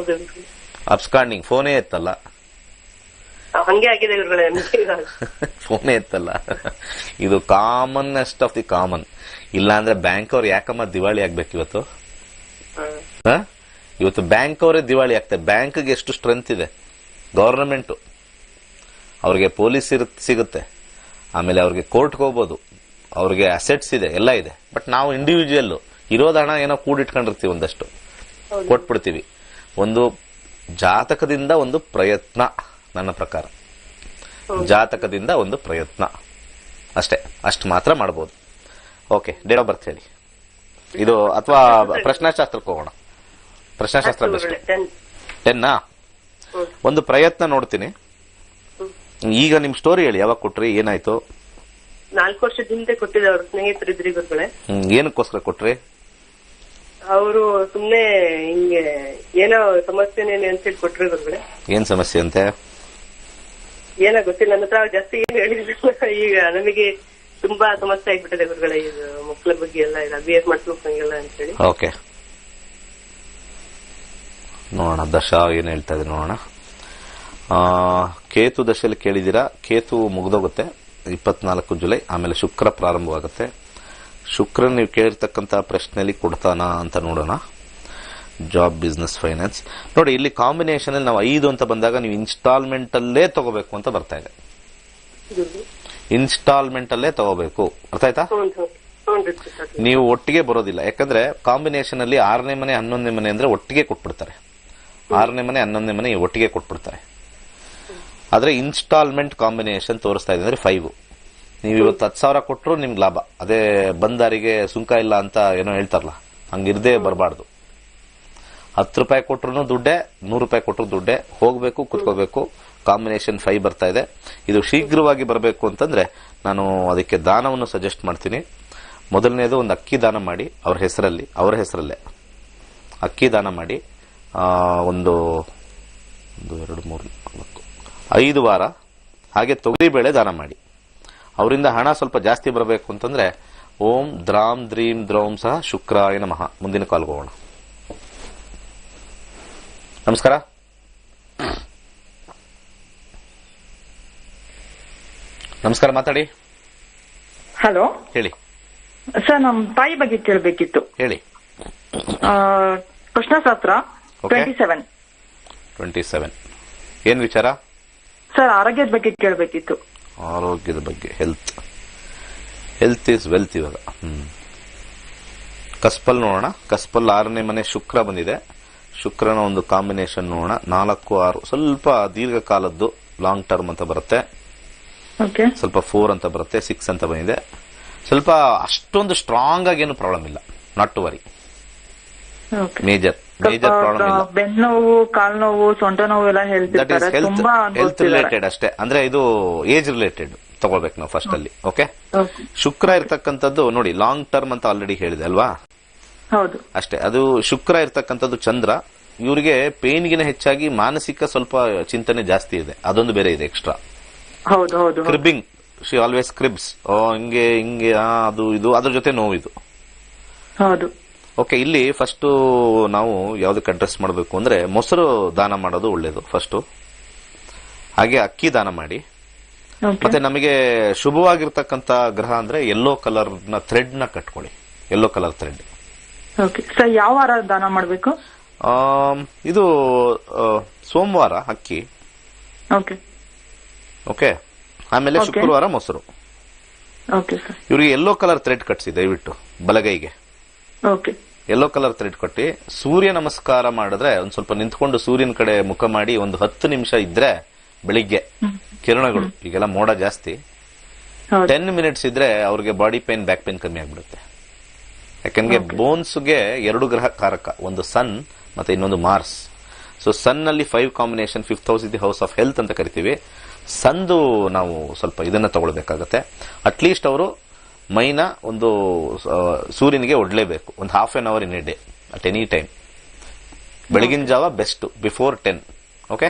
Speaker 1: ಅಬ್ಸ್ಕಾಂಡಿಂಗ್, ಫೋನೇ ಎತ್ತಲ್ಲ, ಫೋನೇ ಎತ್ತಲ್ಲ. ಇದು ಕಾಮನ್ನೆಸ್ಟ್ ಆಫ್ ದಿ ಕಾಮನ್. ಇಲ್ಲಾಂದ್ರೆ ಬ್ಯಾಂಕ್ ಅವ್ರು ಯಾಕಮ್ಮ ದಿವಾಳಿ ಆಗ್ಬೇಕು ಇವತ್ತು? ಇವತ್ತು ಬ್ಯಾಂಕ್ ಅವರೇ ದಿವಾಳಿ ಆಗ್ತಾರೆ. ಬ್ಯಾಂಕ್ಗೆ ಎಷ್ಟು ಸ್ಟ್ರೆಂತ್ ಇದೆ. ಗವರ್ನಮೆಂಟ್ ಅವ್ರಿಗೆ ಪೊಲೀಸ್ ಸಿಗುತ್ತೆ, ಆಮೇಲೆ ಅವ್ರಿಗೆ ಕೋರ್ಟ್ಗೆ ಹೋಗ್ಬೋದು, ಅವ್ರಿಗೆ ಅಸೆಟ್ಸ್ ಇದೆ, ಎಲ್ಲ ಇದೆ. ಬಟ್ ನಾವು ಇಂಡಿವಿಜುವಲ್ ಇರೋದು ಹಣ ಏನೋ ಕೂಡಿಟ್ಕೊಂಡಿರ್ತೀವಿ, ಒಂದಷ್ಟು ಕೊಟ್ಬಿಡ್ತೀವಿ. ಒಂದು ಜಾತಕದಿಂದ ಒಂದು ಪ್ರಯತ್ನ, ನನ್ನ ಪ್ರಕಾರ ಜಾತಕದಿಂದ ಒಂದು ಪ್ರಯತ್ನ ಅಷ್ಟೇ, ಅಷ್ಟು ಮಾತ್ರ ಮಾಡಬಹುದು. ಓಕೆ, ಡೇಟ್ ಆಫ್ ಬರ್ತ್ ಹೇಳಿ. ಇದು ಅಥವಾ ಪ್ರಶ್ನಾಶಾಸ್ತ್ರಕ್ಕೆ ಹೋಗೋಣ. ಪ್ರಶ್ನಾಶಾಸ್ತ್ರ ಬೆಸ್ಟ್. 10 ಒಂದು ಪ್ರಯತ್ನ ನೋಡ್ತೀನಿ. ಈಗ ನಿಮ್ ಸ್ಟೋರಿ ಹೇಳಿ, ಯಾವಾಗ ಕೊಟ್ರಿ, ಏನಾಯ್ತು?
Speaker 2: 4 ವರ್ಷದಿಂದ ಕೊಟ್ಟಿದ್ದೆ. ಅವ್ರ ಸ್ನೇಹಿತರಿದ್ರಿ ಗುರುಗಳೇ.
Speaker 1: ಏನಕ್ಕೋಸ್ಕರ ಕೊಟ್ರಿ?
Speaker 2: ಅವರು ಸುಮ್ನೆ ಹಿಂಗೆ ಏನೋ ಸಮಸ್ಯೆನೇನೆ ಅಂತ ಹೇಳಿ ಕೊಟ್ರಿ ಗುರುಗಳೇ. ಏನ್
Speaker 1: ಸಮಸ್ಯೆ ಅಂತೆ?
Speaker 2: ಏನೋ ಗೊತ್ತಿಲ್ಲ, ನನ್ನ ಹತ್ರ ಜಾಸ್ತಿ ಏನು ಹೇಳಿದ್ರು. ಈಗ ನನಗೆ ತುಂಬಾ ಸಮಸ್ಯೆ ಆಗ್ಬಿಟ್ಟಿದೆ ಗುರುಗಳೇ, ಇದು ಮಕ್ಕಳ ಬಗ್ಗೆ ಎಲ್ಲ ಅಭ್ಯಾಸ ಮಾಡ್ಸ್ಬೇಕಂಗೆಲ್ಲ ಅಂತ ಹೇಳಿ.
Speaker 1: ಓಕೆ, ನೋಡೋಣ ದಶ ಏನ್ ಹೇಳ್ತಾ ಇದೆ ನೋಡೋಣ. ಕೇತು ದಶೆಯಲ್ಲಿ ಕೇಳಿದೀರಾ. ಕೇತು ಮುಗ್ದೋಗುತ್ತೆ 24 ಜುಲೈ. ಆಮೇಲೆ ಶುಕ್ರ ಪ್ರಾರಂಭವಾಗುತ್ತೆ. ಶುಕ್ರ ನೀವು ಕೇಳಿರ್ತಕ್ಕಂಥ ಪ್ರಶ್ನೆಯಲ್ಲಿ ಕೊಡ್ತಾನ ಅಂತ ನೋಡೋಣ. Job, business, finance. ನೋಡಿ, ಇಲ್ಲಿ ಕಾಂಬಿನೇಷನ್ ಅಲ್ಲಿ ನಾವು 5 ಅಂತ ಬಂದಾಗ ನೀವು ಇನ್ಸ್ಟಾಲ್ಮೆಂಟ್ ಅಲ್ಲೇ ತಗೋಬೇಕು ಅಂತ ಬರ್ತಾ ಇದೆ. ಇನ್ಸ್ಟಾಲ್ಮೆಂಟ್ ಅಲ್ಲೇ ತಗೋಬೇಕು, ಅರ್ಥ ಆಯ್ತಾ? ನೀವು ಒಟ್ಟಿಗೆ ಬರೋದಿಲ್ಲ. ಯಾಕಂದ್ರೆ ಕಾಂಬಿನೇಷನ್ ಅಲ್ಲಿ 6ನೇ ಮನೆ 11ನೇ ಮನೆ ಅಂದ್ರೆ ಒಟ್ಟಿಗೆ ಕೊಟ್ಬಿಡ್ತಾರೆ. 6ನೇ ಮನೆ 11ನೇ ಮನೆ ಒಟ್ಟಿಗೆ ಕೊಟ್ಬಿಡ್ತಾರೆ. ಆದ್ರೆ ಇನ್ಸ್ಟಾಲ್ಮೆಂಟ್ ಕಾಂಬಿನೇಷನ್ ತೋರಿಸ್ತಾ ಇದೆ ಅಂದ್ರೆ 5. ನೀವು ಇವತ್ತು 10,000 ಕೊಟ್ಟರು ನಿಮ್ಗೆ ಲಾಭ. ಅದೇ ಬಂದಾರಿಗೆ ಸುಂಕ ಇಲ್ಲ ಅಂತ ಏನೋ ಹೇಳ್ತಾರಲ್ಲ, ಹಂಗಿರ್ದೇ ಬರಬಾರ್ದು. 10 ರೂಪಾಯಿ ಕೊಟ್ರು ದುಡ್ಡೆ, 100 ರೂಪಾಯಿ ಕೊಟ್ಟರು ದುಡ್ಡೆ. ಹೋಗ್ಬೇಕು, ಕುತ್ಕೋಬೇಕು. ಕಾಂಬಿನೇಷನ್ 5 ಬರ್ತಾ ಇದೆ. ಇದು ಶೀಘ್ರವಾಗಿ ಬರಬೇಕು ಅಂತಂದ್ರೆ ನಾನು ಅದಕ್ಕೆ ದಾನವನ್ನು ಸಜೆಸ್ಟ್ ಮಾಡ್ತೀನಿ. ಮೊದಲನೇದು ಒಂದು ಅಕ್ಕಿ ದಾನ ಮಾಡಿ, ಅವರ ಹೆಸರಲ್ಲೇ ಅಕ್ಕಿ ದಾನ ಮಾಡಿ. ಒಂದು 1 2 3 4 5 ವಾರ ಹಾಗೆ ತೊಗರಿಬೇಳೆ ದಾನ ಮಾಡಿ. ಅವರಿಂದ ಹಣ ಸ್ವಲ್ಪ ಜಾಸ್ತಿ ಬರಬೇಕು ಅಂತಂದ್ರೆ ಓಂ ದ್ರಾಂ ದ್ರೀಂ ದ್ರೌಂ ಸಹ ಶುಕ್ರಾಯ ನಮಃ. ಮುಂದಿನ ಕಾಲ್ಗೆ ಹೋಗೋಣ. ನಮಸ್ಕಾರ. ನಮಸ್ಕಾರ, ಮಾತಾಡಿ.
Speaker 3: ಹಲೋ,
Speaker 1: ಹೇಳಿ
Speaker 3: ಸರ್. ನಮ್ ತಾಯಿ ಬಗ್ಗೆ ಕೇಳಬೇಕಿತ್ತು.
Speaker 1: ಹೇಳಿ.
Speaker 3: ಕೃಷ್ಣಶಾಸ್ತ್ರ
Speaker 1: 27 ಏನ್ ವಿಚಾರ?
Speaker 3: ಸರ್, ಆರೋಗ್ಯದ ಬಗ್ಗೆ ಕೇಳಬೇಕಿತ್ತು.
Speaker 1: ಆರೋಗ್ಯದ ಬಗ್ಗೆ, ಹೆಲ್ತ್ ಈಸ್ ವೆಲ್ತ್. ಇವಾಗ ಕಸ್ಪಲ್ ನೋಡೋಣ. ಕಸ್ಪಲ್ 6ನೇ ಮನೆ ಶುಕ್ರ ಬಂದಿದೆ. ಶುಕ್ರನ ಒಂದು ಕಾಂಬಿನೇಷನ್ ನೋಡೋಣ. 4 6 ಸ್ವಲ್ಪ ದೀರ್ಘಕಾಲದ್ದು, ಲಾಂಗ್ ಟರ್ಮ್ ಅಂತ ಬರುತ್ತೆ. ಸ್ವಲ್ಪ 4 ಅಂತ ಬರುತ್ತೆ, 6 ಅಂತ ಬಂದಿದೆ. ಸ್ವಲ್ಪ ಅಷ್ಟೊಂದು ಸ್ಟ್ರಾಂಗ್ ಆಗಿ ಏನು ಪ್ರಾಬ್ಲಮ್ ಇಲ್ಲ. Not to worry. Major problem ಇಲ್ಲ.
Speaker 3: ಬೆನ್ನೋವು, ಕಾಲ್ ನೋವು, ಸೊಂಟ ನೋವು ಎಲ್ಲ ಹೇಳ್ತಿರ್ತಾರೆ.
Speaker 1: ಹೆಲ್ತ್ ರಿಲೇಟೆಡ್ ಅಷ್ಟೇ. ಅಂದ್ರೆ ಇದು ಏಜ್ ರಿಲೇಟೆಡ್ ತಗೊಳ್ಬೇಕು ನಾವು ಫಸ್ಟ್ ಅಲ್ಲಿ. ಓಕೆ. ಶುಕ್ರ ಇರ್ತಕ್ಕಂಥದ್ದು ನೋಡಿ, ಲಾಂಗ್ ಟರ್ಮ್ ಅಂತ ಆಲ್ರೆಡಿ ಹೇಳಿದೆ ಅಲ್ವಾ?
Speaker 3: ಹೌದು,
Speaker 1: ಅಷ್ಟೇ. ಅದು ಶುಕ್ರ ಇರ್ತಕ್ಕಂಥದ್ದು ಚಂದ್ರ. ಇವರಿಗೆ ಪೇನ್ಗಿನ ಹೆಚ್ಚಾಗಿ ಮಾನಸಿಕ ಸ್ವಲ್ಪ ಚಿಂತನೆ ಜಾಸ್ತಿ ಇದೆ. ಅದೊಂದು ಬೇರೆ ಇದೆ ಎಕ್ಸ್ಟ್ರಾ.
Speaker 3: ಹೌದು ಹೌದು.
Speaker 1: ಕ್ರಿಬ್ಬಿಂಗ್, ಶಿ ಆಲ್ವೇಸ್ ಕ್ರಿಬ್ಸ್. ಹಿಂಗೆ ಹಿಂಗೆ ಅದು ಇದು, ಅದ್ರ ಜೊತೆ ನೋವು ಇದು.
Speaker 3: ಹೌದು.
Speaker 1: ಓಕೆ. ಇಲ್ಲಿ ಫಸ್ಟ್ ನಾವು ಯಾವ್ದಕ್ಕೆ ಅಡ್ರೆಸ್ ಮಾಡಬೇಕು ಅಂದ್ರೆ ಮೊಸರು ದಾನ ಮಾಡೋದು ಒಳ್ಳೇದು ಫಸ್ಟ್. ಹಾಗೆ ಅಕ್ಕಿ ದಾನ ಮಾಡಿ. ಮತ್ತೆ ನಮಗೆ ಶುಭವಾಗಿರ್ತಕ್ಕಂಥ ಗ್ರಹ ಅಂದ್ರೆ ಯೆಲ್ಲೋ ಕಲರ್ ನ ಥ್ರೆಡ್ ನ ಕಟ್ಕೊಳ್ಳಿ. Yellow colour thread.
Speaker 3: ಸರ್, ಯಾವ ವಾರ ದಾನ ಮಾಡಬೇಕು?
Speaker 1: ಇದು ಸೋಮವಾರ ಅಕ್ಕಿ. ಓಕೆ. ಆಮೇಲೆ ಶುಕ್ರವಾರ ಮೊಸರು. ಇವ್ರಿಗೆ ಯೆಲ್ಲೋ ಕಲರ್ ಥ್ರೆಡ್ ಕಟ್ಸಿ ದಯವಿಟ್ಟು ಬಲಗೈಗೆ. ಯೆಲ್ಲೋ ಕಲರ್ ಥ್ರೆಡ್ ಕಟ್ಟಿ ಸೂರ್ಯ ನಮಸ್ಕಾರ ಮಾಡಿದ್ರೆ ಒಂದ್ ಸ್ವಲ್ಪ ನಿಂತ್ಕೊಂಡು ಸೂರ್ಯನ ಕಡೆ ಮುಖ ಮಾಡಿ ಒಂದು 10 ನಿಮಿಷ ಇದ್ರೆ ಬೆಳಿಗ್ಗೆ ಕಿರಣಗಳು, ಈಗೆಲ್ಲ ಮೋಡ ಜಾಸ್ತಿ, 10 ಮಿನಿಟ್ಸ್ ಇದ್ರೆ ಅವ್ರಿಗೆ ಬಾಡಿ ಪೇನ್, ಬ್ಯಾಕ್ ಪೇನ್ ಕಮ್ಮಿ ಆಗ್ಬಿಡುತ್ತೆ. ಯಾಕಂದ್ರೆ ಬೋನ್ಸ್ಗೆ 2 ಗ್ರಹ ಕಾರಕ, ಒಂದು ಸನ್ ಮತ್ತೆ ಇನ್ನೊಂದು ಮಾರ್ಸ್. ಸೊ ಸನ್ ನಲ್ಲಿ 5 combination, 5th house is the house of health ಅಂತ ಕರಿತೀವಿ. ಸಂದು ನಾವು ಸ್ವಲ್ಪ ಇದನ್ನ ತಗೊಳ್ಬೇಕಾಗತ್ತೆ. ಅಟ್ಲೀಸ್ಟ್ ಅವರು ಮೈನ ಒಂದು ಸೂರ್ಯನಿಗೆ ಒಡ್ಲೇಬೇಕು ಒಂದು half an hour in a day, at any time. ಬೆಳಗಿನ ಜಾವ ಬೆಸ್ಟ್, ಬಿಫೋರ್ 10. ಓಕೆ.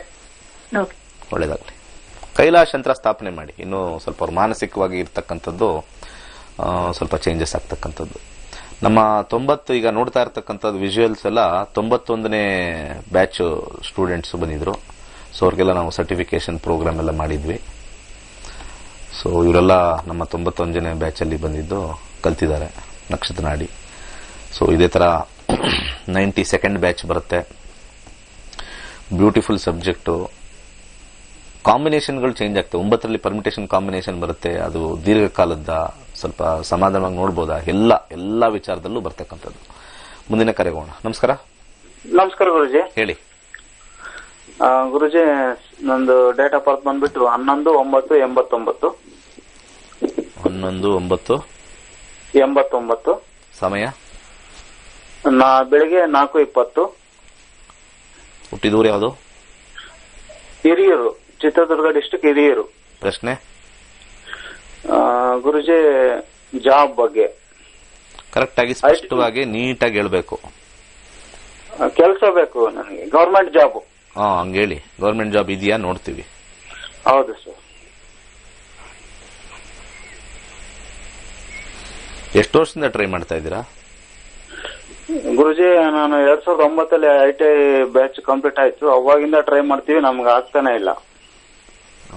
Speaker 1: ಒಳ್ಳೇದಾಗ್ಲಿ. ಕೈಲಾಶ ಯಂತ್ರ ಸ್ಥಾಪನೆ ಮಾಡಿ. ಇನ್ನು ಸ್ವಲ್ಪ ಅವ್ರು ಮಾನಸಿಕವಾಗಿ ಇರ್ತಕ್ಕಂಥದ್ದು ಸ್ವಲ್ಪ ಚೇಂಜಸ್ ಆಗ್ತಕ್ಕಂಥದ್ದು. ನಮ್ಮ 90 ಈಗ ನೋಡ್ತಾ ಇರ್ತಕ್ಕಂಥದ್ದು ವಿಜುವಲ್ಸ್ ಎಲ್ಲ 91ನೇ ಬ್ಯಾಚ್ ಸ್ಟೂಡೆಂಟ್ಸ್ ಬಂದಿದ್ರು. ಸೊ ಅವ್ರಿಗೆಲ್ಲ ನಾವು ಸರ್ಟಿಫಿಕೇಶನ್ ಪ್ರೋಗ್ರಾಮ್ ಎಲ್ಲ ಮಾಡಿದ್ವಿ. ಸೊ ಇವರೆಲ್ಲ ನಮ್ಮ 91ನೇ ಬ್ಯಾಚ್ ಅಲ್ಲಿ ಬಂದಿದ್ದು ಕಲ್ತಿದ್ದಾರೆ ನಕ್ಷತ್ರ ನಾಡಿ. ಸೊ ಇದೇ ತರ 92nd ಬ್ಯಾಚ್ ಬರುತ್ತೆ. Beautiful subject. ಕಾಂಬಿನೇಷನ್ಗಳು ಚೇಂಜ್ ಆಗ್ತವೆ. 9ರಲ್ಲಿ ಪರ್ಮಿಟೇಷನ್ ಕಾಂಬಿನೇಷನ್ ಬರುತ್ತೆ. ಅದು ದೀರ್ಘಕಾಲದ, ಸ್ವಲ್ಪ ಸಮಾಧಾನವಾಗಿ ನೋಡ್ಬೋದಾ, ಎಲ್ಲ ವಿಚಾರದಲ್ಲೂ ಬರ್ತಕ್ಕಂಥದ್ದು. ಮುಂದಿನ ಕರೆಗೋಣ. ನಮಸ್ಕಾರ.
Speaker 4: ನಮಸ್ಕಾರ ಗುರುಜಿ.
Speaker 1: ಹೇಳಿ.
Speaker 4: ಗುರುಜಿ, ನಂದು ಡೇಟ್ ಆಫ್ ಬರ್ತ್ ಬಂದ್ಬಿಟ್ಟು 11/9/89.
Speaker 1: 11/9/89. ಸಮಯ
Speaker 4: ಬೆಳಿಗ್ಗೆ 4:20.
Speaker 1: ಹುಟ್ಟಿದೂರು ಯಾವುದು?
Speaker 4: ಹಿರಿಯೂರು, ಚಿತ್ರದುರ್ಗ ಡಿಸ್ಟ್ರಿಕ್ಟ್ ಹಿರಿಯೂರು.
Speaker 1: ಪ್ರಶ್ನೆ
Speaker 4: ಗುರುಜಿ, ಜಾಬ್ ಬಗ್ಗೆ
Speaker 1: ಕರೆಕ್ಟ್ ಆಗಿ ಸ್ಪಷ್ಟವಾಗಿ ನೀಟಾಗಿ ಹೇಳ್ಬೇಕು.
Speaker 4: ಕೆಲಸ ಬೇಕು ನನಗೆ, ಗವರ್ಮೆಂಟ್ ಜಾಬ್.
Speaker 1: ಹಂಗೇಳಿ. ಗವರ್ಮೆಂಟ್ ಜಾಬ್ ಇದೆಯಾ ನೋಡ್ತೀವಿ.
Speaker 4: ಹೌದು ಸರ್.
Speaker 1: ಎಷ್ಟು ವರ್ಷದಿಂದ ಟ್ರೈ ಮಾಡ್ತಾ ಇದ್ದೀರಾ?
Speaker 4: ಗುರುಜಿ, ನಾನು 2009 ITI ಬ್ಯಾಚ್ ಕಂಪ್ಲೀಟ್ ಆಯ್ತು. ಅವಾಗಿಂದ ಟ್ರೈ ಮಾಡ್ತೀವಿ, ನಮ್ಗೆ ಆಗ್ತಾನೆ ಇಲ್ಲ.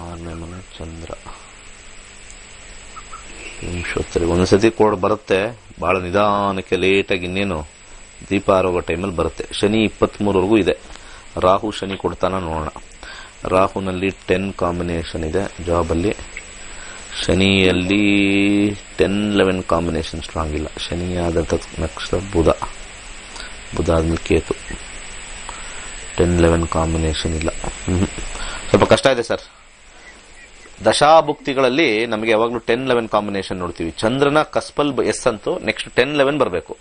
Speaker 1: 6ನೇ ಮನೆ ಚಂದ್ರ. ಒಂದ್ಸತಿ ಕೋಡ್ ಬರುತ್ತೆ, ಬಹಳ ನಿಧಾನಕ್ಕೆ ಲೇಟಾಗಿ. ಇನ್ನೇನು ದೀಪ ಆರೋಗೋ ಟೈಮಲ್ಲಿ ಬರುತ್ತೆ. ಶನಿ 23ವರೆಗೂ ಇದೆ. ರಾಹು ಶನಿ ಕೊಡ್ತಾನ ನೋಡೋಣ. ರಾಹುನಲ್ಲಿ 10 ಕಾಂಬಿನೇಷನ್ ಇದೆ ಜಾಬ್ ಅಲ್ಲಿ. ಶನಿಯಲ್ಲಿ 10-11 ಕಾಂಬಿನೇಷನ್ ಸ್ಟ್ರಾಂಗ್ ಇಲ್ಲ. ಶನಿ ಆದ ನಕ್ಷತ್ರ ಬುಧ ಆದ್ಮೇಲೆ ಕೇತು. 10-11 ಕಾಂಬಿನೇಷನ್ ಇಲ್ಲ. ಸ್ವಲ್ಪ ಕಷ್ಟ ಇದೆ ಸರ್. ದಶಾಭುಕ್ತಿಗಳಲ್ಲಿ ನಮಗೆ ಯಾವಾಗಲೂ 10-11 ಕಾಂಬಿನೇಷನ್ ನೋಡ್ತೀವಿ. ಚಂದ್ರನ ಕಸ್ಪಲ್ ಎಸ್ ಅಂತೂ ನೆಕ್ಸ್ಟ್ 10-11 ಬರಬೇಕು.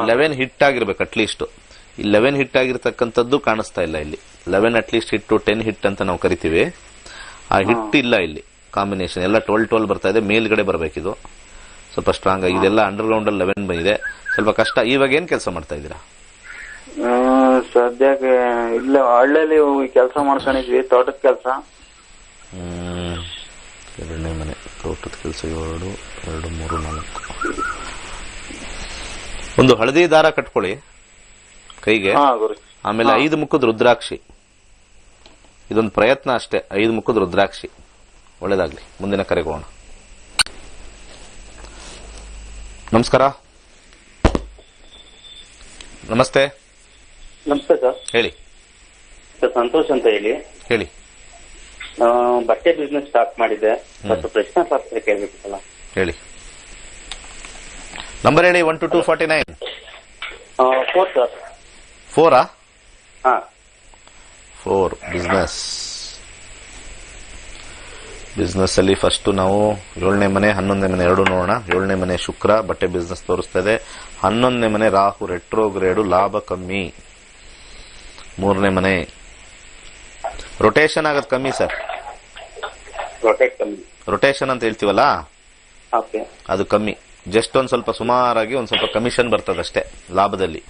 Speaker 1: 11 ಹಿಟ್ ಆಗಿರ್ಬೇಕು ಅಟ್ಲೀಸ್ಟ್. 11 ಹಿಟ್ ಆಗಿರ್ತಕ್ಕಂಥದ್ದು ಕಾಣಿಸ್ತಾ ಇಲ್ಲ ಇಲ್ಲಿ. 11 ಅಟ್ಲೀಸ್ಟ್ ಹಿಟ್ಟು, 10 ಹಿಟ್ ಅಂತ ನಾವು ಕರಿತೀವಿ. ಆ ಹಿಟ್ ಇಲ್ಲ ಇಲ್ಲಿ. ಕಾಂಬಿನೇಷನ್ ಎಲ್ಲ 12-12 ಬರ್ತಾ ಇದೆ. ಮೇಲ್ಗಡೆ ಬರಬೇಕಿದು ಸ್ವಲ್ಪ ಸ್ಟ್ರಾಂಗ್ ಆಗಿ. ಇದೆಲ್ಲ ಅಂಡರ್ಗ್ರೌಂಡ್ ಅಲ್ಲಿ 11 ಬಂದಿದೆ. ಸ್ವಲ್ಪ ಕಷ್ಟ. ಇವಾಗ ಏನ್ ಕೆಲಸ ಮಾಡ್ತಾ ಇದ್ದೀರಾ?
Speaker 4: ಸದ್ಯಕ್ಕೆ ಇಲ್ಲೇ ಹಳ್ಳಿಯಲ್ಲಿ ಕೆಲಸ ಮಾಡ್ಕೊಂಡಿದ್ವಿ, ತೋಟದ ಕೆಲಸ.
Speaker 1: 2ನೇ ಮನೆ, ತೋಟದ ಕೆಲಸ 2, 2, 3, 4. ಒಂದು ಹಳದಿ ದಾರ ಕಟ್ಕೊಳ್ಳಿ ಕೈಗೆ. ಆಮೇಲೆ 5 ಮುಖದ ರುದ್ರಾಕ್ಷಿ. ಇದೊಂದು ಪ್ರಯತ್ನ ಅಷ್ಟೇ. 5 ಮುಖದ ರುದ್ರಾಕ್ಷಿ. ಒಳ್ಳೇದಾಗ್ಲಿ. ಮುಂದಿನ ಕರೆಗೋಣ. ನಮಸ್ಕಾರ. ನಮಸ್ತೆ.
Speaker 5: ನಮಸ್ತೆ ಸರ್.
Speaker 1: ಹೇಳಿ
Speaker 5: ಸರ್, ಸಂತೋಷ್ ಅಂತ ಹೇಳಿ.
Speaker 1: ಹೇಳಿ.
Speaker 5: ಬಟ್ಟೆ ಬಿಸ್ನೆಸ್ ಸ್ಟಾರ್ಟ್ ಮಾಡಿದ್ದೆ. ಸ್ವಲ್ಪ ಪ್ರಶ್ನೆ ಶಾಸ್ತ್ರ ಕೇಳಬೇಕಲ್ಲ.
Speaker 1: ಹೇಳಿ. ನಂಬರ್ ಹೇಳಿ. 1 to 249.
Speaker 5: 4 ಸರ್.
Speaker 1: 4
Speaker 5: ಹಾ,
Speaker 1: 4 ಬಿಸ್ನೆಸ್ ಅಲ್ಲಿ ಫಸ್ಟ್ ನಾವು 7ನೇ ಮನೆ 11ನೇ ಮನೆ 2 ನೋಡೋಣ. 7ನೇ ಮನೆ ಶುಕ್ರ, ಬಟ್ಟೆ ಬಿಸ್ನೆಸ್ ತೋರಿಸ್ತಾ ಇದೆ. 11ನೇ ಮನೆ ರಾಹು, ರೆಟ್ರೋಗ್ರೇಡು, ಲಾಭ ಕಮ್ಮಿ. 3ನೇ ಮನೆ ರೊಟೇಷನ್ ಆಗೋದು ಕಮ್ಮಿ ಸರ್. ರೊಟೇಷನ್ ಅಂತ ಹೇಳ್ತೀವಲ್ಲ, ಅದು ಕಮ್ಮಿ. ಜಸ್ಟ್ ಒಂದ್ ಸ್ವಲ್ಪ ಸುಮಾರಾಗಿ ಒಂದ್ ಸ್ವಲ್ಪ ಕಮಿಷನ್ ಬರ್ತದಷ್ಟೇ ಲಾಭದಲ್ಲಿ.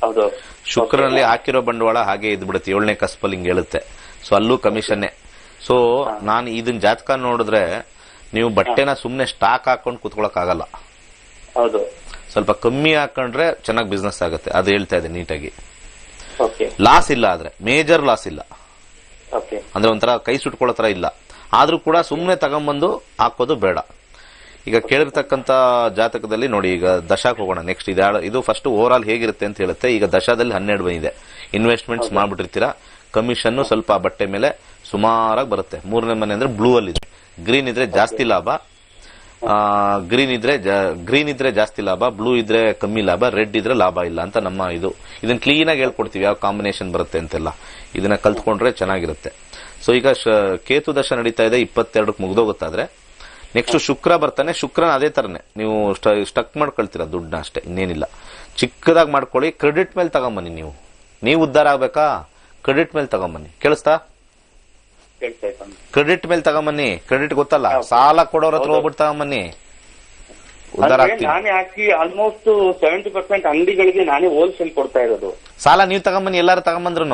Speaker 1: ಶುಕ್ರನಲ್ಲಿ ಹಾಕಿರೋ ಬಂಡವಾಳ ಹಾಗೆ ಇದ್ಬಿಡುತ್ತೆ. 7ನೇ ಕಸ್ಪಲ್ಲಿ ಹಿಂಗ್ ಹೇಳುತ್ತೆ. ಸೊ ಅಲ್ಲೂ ಕಮಿಷನ್ನೇ. ಸೊ ನಾನು ಇದನ್ ಜಾತಕ ನೋಡಿದ್ರೆ ನೀವು ಬಟ್ಟೆನ ಸುಮ್ನೆ ಸ್ಟಾಕ್ ಹಾಕೊಂಡು ಕುತ್ಕೊಳಕ್ ಆಗಲ್ಲ. ಸ್ವಲ್ಪ ಕಮ್ಮಿ ಹಾಕೊಂಡ್ರೆ ಚೆನ್ನಾಗಿ ಬಿಸ್ನೆಸ್ ಆಗುತ್ತೆ. ಅದು ಹೇಳ್ತಾ ಇದೆ ನೀಟಾಗಿ. ಲಾಸ್ ಇಲ್ಲ, ಆದ್ರೆ ಮೇಜರ್ ಲಾಸ್ ಇಲ್ಲ. ಅಂದ್ರೆ ಒಂಥರ ಕೈ ಸುಟ್ಕೊಳ್ಳೋ ತರ ಇಲ್ಲ. ಆದ್ರೂ ಕೂಡ ಸುಮ್ನೆ ತಗೊಂಡ್ಬಂದು ಹಾಕೋದು ಬೇಡ. ಈಗ ಕೇಳಿರ್ತಕ್ಕಂತ ಜಾತಕದಲ್ಲಿ ನೋಡಿ, ಈಗ ದಶಾಕ್ ಹೋಗೋಣ ನೆಕ್ಸ್ಟ್. ಇದು ಫಸ್ಟ್ ಓವರ್ ಆಲ್ ಹೇಗಿರುತ್ತೆ ಅಂತ ಹೇಳುತ್ತೆ. ಈಗ ದಶಾದಲ್ಲಿ 12 ಬಂದಿದೆ. ಇನ್ವೆಸ್ಟ್ಮೆಂಟ್ಸ್ ಮಾಡ್ಬಿಟ್ಟಿರ್ತೀರಾ. ಕಮಿಷನ್ ಸ್ವಲ್ಪ ಬಟ್ಟೆ ಮೇಲೆ ಸುಮಾರಾಗಿ ಬರುತ್ತೆ. 3ನೇ ಮನೆ ಅಂದ್ರೆ ಬ್ಲೂ ಅಲ್ಲಿ ಇದೆ. ಗ್ರೀನ್ ಇದ್ರೆ ಜಾಸ್ತಿ ಲಾಭ, ಗ್ರೀನ್ ಇದ್ರೆ ಜಾಸ್ತಿ ಲಾಭ, ಬ್ಲೂ ಇದ್ರೆ ಕಮ್ಮಿ ಲಾಭ, ರೆಡ್ ಇದ್ರೆ ಲಾಭ ಇಲ್ಲ ಅಂತ ನಮ್ಮ ಇದು. ಇದನ್ನ ಕ್ಲೀನ್ ಆಗಿ ಹೇಳ್ಕೊಡ್ತೀವಿ ಯಾವ ಕಾಂಬಿನೇಷನ್ ಬರುತ್ತೆ ಅಂತೆಲ್ಲ. ಇದನ್ನ ಕಲ್ತ್ಕೊಂಡ್ರೆ ಚೆನ್ನಾಗಿರುತ್ತೆ. ಸೊ ಈಗ ಕೇತು ದಶ ನಡೀತಾ ಇದೆ. 22ಕ್ಕೆ ಮುಗ್ದೋಗುತ್ತಾದ್ರೆ ನೆಕ್ಸ್ಟ್ ಶುಕ್ರ ಬರ್ತಾನೆ. ಶುಕ್ರನ ಅದೇ ತರನೇ ನೀವು ಸ್ಟಕ್ ಮಾಡ್ಕೊಳ್ತೀರಾ ದುಡ್ಡನ್ನ ಅಷ್ಟೇ, ಇನ್ನೇನಿಲ್ಲ. ಚಿಕ್ಕದಾಗಿ ಮಾಡ್ಕೊಳ್ಳಿ. ಕ್ರೆಡಿಟ್ ಮೇಲೆ ತಗೊಂಬನ್ನಿ. ನೀವು ಉದ್ಧಾರ ಆಗ್ಬೇಕಾ? ಕ್ರೆಡಿಟ್ ಮೇಲೆ ತಗೊಂಬನ್ನಿ. ಕೇಳಿಸ್ತಾ? ಕ್ರೆಡಿಟ್ ಮೇಲೆ ತಗೊಂಬನ್ನಿ. ಕ್ರೆಡಿಟ್ ಗೊತ್ತಲ್ಲ, ಸಾಲ ಕೊಡೋರ ಹತ್ರ ಹೋಗ್ಬಿಟ್ಟು ತಗೊಂಬನ್ನಿ. ಉದ್ಧಾರ ಆಗ್ತೀನಿ.
Speaker 5: ನಾನೇ ಹಾಕಿ ಆಲ್ಮೋಸ್ಟ್ 70% ಅಂಗಡಿಗಳಿಗೆ ನಾನೇ ಹೋಲ್ಸೇಲ್ ಕೊಡ್ತಾ ಇರೋದು.
Speaker 1: ಸಾಲ ನೀವು ತಗೊಂಬನ್ನಿ. ಎಲ್ಲಾರು ತಗೊಂಬಂದ್ರು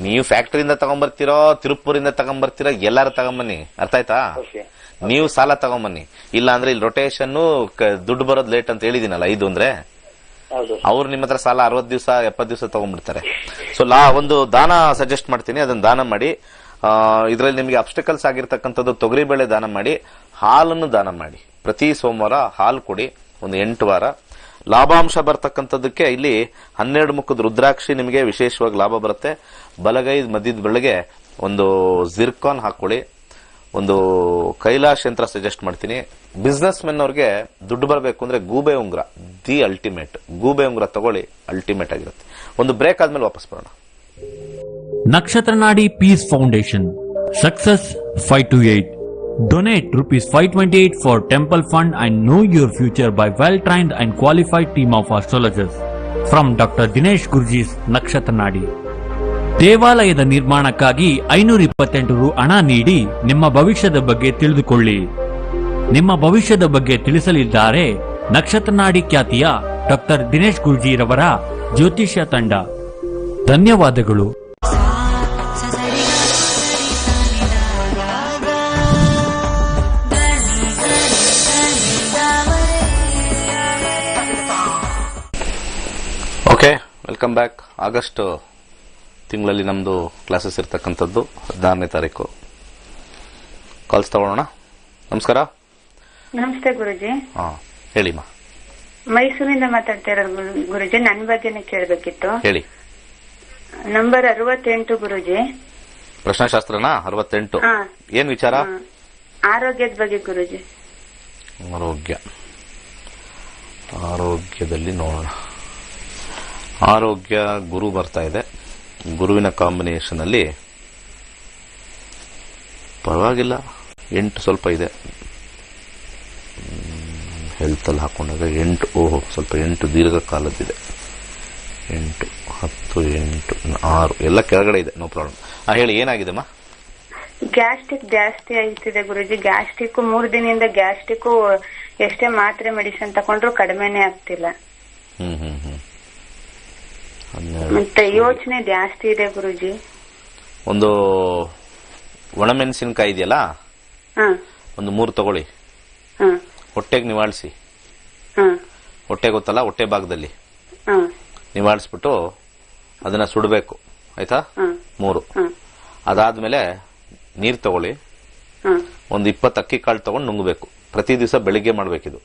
Speaker 1: ನೀವು ಫ್ಯಾಕ್ಟರಿಯಿಂದ ತಗೊಂಡ್ಬರ್ತಿರೋ, ತಿರುಪುರಿಂದ ತಗೊಂಡ್ಬರ್ತಿರೋ, ಎಲ್ಲಾರು ತಗೊಂಬನ್ನಿ. ಅರ್ಥ ಆಯ್ತಾ? ನೀವು ಸಾಲ ತಗೊಂಬನ್ನಿ. ಇಲ್ಲ ಅಂದ್ರೆ ಇಲ್ಲಿ ರೊಟೇಷನ್ ದುಡ್ಡು ಬರೋದು ಲೇಟ್ ಅಂತ ಹೇಳಿದಿನಲ್ಲ. 5 ಅಂದ್ರೆ ಅವ್ರು ನಿಮ್ಮ ಹತ್ರ ಸಾಲ 60 ದಿವಸ 70 ದಿವಸ ತಗೊಂಡ್ಬಿಡ್ತಾರೆ. ಸೊ ಒಂದು ದಾನ ಸಜೆಸ್ಟ್ ಮಾಡ್ತೀನಿ, ಅದನ್ನ ದಾನ ಮಾಡಿ. ಇದರಲ್ಲಿ ನಿಮಗೆ ಅಬ್ಸ್ಟಿಕಲ್ಸ್ ಆಗಿರ್ತಕ್ಕಂಥದ್ದು ತೊಗರಿಬೇಳೆ ದಾನ ಮಾಡಿ, ಹಾಲನ್ನು ದಾನ ಮಾಡಿ. ಪ್ರತಿ ಸೋಮವಾರ ಹಾಲು ಕೊಡಿ, ಒಂದು 8 ವಾರ. ಲಾಭಾಂಶ ಬರ್ತಕ್ಕಂಥದ್ದಕ್ಕೆ ಇಲ್ಲಿ 12 ಮುಖದ ರುದ್ರಾಕ್ಷಿ ನಿಮಗೆ ವಿಶೇಷವಾಗಿ ಲಾಭ ಬರುತ್ತೆ. ಬಲಗೈ ಮಧ್ಯದ ಬೆಳಗ್ಗೆ ಒಂದು ಜಿರ್ಕಾನ್ ಹಾಕೊಳ್ಳಿ. ಒಂದು ಕೈಲಾಶ್ ಯಂತ್ರ ಸಜೆಸ್ಟ್ ಮಾಡ್ತೀನಿ. ಬಿಸ್ನೆಸ್ ಮೆನ್ ಅವ್ರಿಗೆ ದುಡ್ಡು ಬರಬೇಕು ಅಂದ್ರೆ ಗೂಬೆ ಉಂಗ್ರ ದಿ ಅಲ್ಟಿಮೇಟ್. ಗೂಬೆ ಉಂಗ್ರ ತಗೊಳ್ಳಿ, ಅಲ್ಟಿಮೇಟ್ ಆಗಿರುತ್ತೆ. ಒಂದು ಬ್ರೇಕ್ ಆದ್ಮೇಲೆ ವಾಪಸ್ ಬರೋಣ.
Speaker 6: Nakshatranaadi Peace Foundation. Success 528. Donate ₹528 for temple fund and know your future by well-trained and qualified team of astrologers from Dr. Dinesh Gurji's Nakshatranaadi. ದೇವಾಲಯದ ನಿರ್ಮಾಣಕ್ಕಾಗಿ 528 ರು ಹಣ ನೀಡಿ ನಿಮ್ಮ ಭವಿಷ್ಯದ ಬಗ್ಗೆ ತಿಳಿದುಕೊಳ್ಳಿ. ನಿಮ್ಮ ಭವಿಷ್ಯದ ಬಗ್ಗೆ ತಿಳಿಸಲಿದ್ದಾರೆ ನಕ್ಷತ್ರನಾಡಿ ಖ್ಯಾತಿಯ ಡಾಕ್ಟರ್ ದಿನೇಶ್ ಗುರ್ಜಿರವರ ಜ್ಯೋತಿಷ್ಯ ತಂಡ. ಧನ್ಯವಾದಗಳು.
Speaker 1: Okay, welcome back. ಆಗಸ್ಟ್ ತಿಂಗಳಲ್ಲಿ ನಮ್ದು ಕ್ಲಾಸಸ್ ಇರ್ತಕ್ಕಂಥದ್ದು 16ನೇ ತಾರೀಕು. ಕಾಲ್ಸ್ ತಗೊಳ್ಳೋಣ. ನಮಸ್ಕಾರ.
Speaker 7: ನಮಸ್ತೆ ಗುರುಜಿ.
Speaker 1: ಹೇಳಿಮ್ಮ.
Speaker 7: ಮೈಸೂರಿಂದ ಮಾತಾಡ್ತಾ ಇರೋದು ಗುರುಜಿ. ನನ್ನ ಬಗ್ಗೆನೇ ಕೇಳಬೇಕಿತ್ತು.
Speaker 1: ಹೇಳಿ.
Speaker 7: ನಂಬರ್ 68 ಗುರುಜಿ.
Speaker 1: ಪ್ರಶ್ನಾಶಾಸ್ತ್ರನಾ? 68. ಏನ್ ವಿಚಾರ?
Speaker 7: ಆರೋಗ್ಯದ ಬಗ್ಗೆ ಗುರುಜಿ.
Speaker 1: ಆರೋಗ್ಯದಲ್ಲಿ ನೋಡೋಣ. ಆರೋಗ್ಯ ಗುರು ಬರ್ತಾ ಇದೆ. ಗುರುವಿನ ಕಾಂಬಿನೇಷನ್ ಅಲ್ಲಿ ಪರವಾಗಿಲ್ಲ. 8 ಸ್ವಲ್ಪ ಇದೆ. ಹೆಲ್ತ್ ಅಲ್ಲಿ ಹಾಕೊಂಡಾಗ 8. ಸ್ವಲ್ಪ 8 ದೀರ್ಘಕಾಲದ್ದಿದೆ. 8, 10, 8, 6 ಎಲ್ಲ ಕೆಳಗಡೆ ಇದೆ. No problem. ಹೇಳಿ, ಏನಾಗಿದೆಮ್ಮ?
Speaker 7: ಗ್ಯಾಸ್ಟ್ರಿಕ್ ಜಾಸ್ತಿ ಆಯ್ತಿದೆ ಗುರುಜಿ. ಗ್ಯಾಸ್ಟ್ರಿಕ್ 3 ದಿನದಿಂದ ಗ್ಯಾಸ್ಟ್ರಿಕ್ ಎಷ್ಟೇ ಮಾತ್ರೆ ಮೆಡಿಸಿನ್ ತಕೊಂಡ್ರು ಕಡಿಮೆನೆ ಆಗ್ತಿಲ್ಲ.
Speaker 1: 12.
Speaker 7: ಮತ್ತೆ ಯೋಚನೆ ಜಾಸ್ತಿ ಇದೆ ಗುರುಜಿ.
Speaker 1: ಒಂದು ಒಣಮೆಣಸಿನಕಾಯಿ ಇದೆಯಲ್ಲ,
Speaker 7: ಹ
Speaker 1: ಒಂದು 3 ತಗೊಳ್ಳಿ.
Speaker 7: ಹ
Speaker 1: ಹೊಟ್ಟೆಗೆ ನಿವಾಳಿಸಿ.
Speaker 7: ಹ
Speaker 1: ಹೊಟ್ಟೆ ಗೊತ್ತಲ್ಲ, ಹೊಟ್ಟೆ ಭಾಗದಲ್ಲಿ
Speaker 7: ಹ
Speaker 1: ನಿವಾಳಿಸ್ಬಿಟ್ಟು ಅದನ್ನ ಸುಡಬೇಕು. ಆಯ್ತಾ? 3. ಅದಾದ್ಮೇಲೆ ನೀರ್ ತಗೊಳ್ಳಿ. ಒಂದು 20 ಅಕ್ಕಿ ಕಾಳು ತಗೊಂಡು ನುಂಗಬೇಕು. ಪ್ರತಿ ದಿವಸ ಬೆಳಿಗ್ಗೆ ಮಾಡ್ಬೇಕಿದು.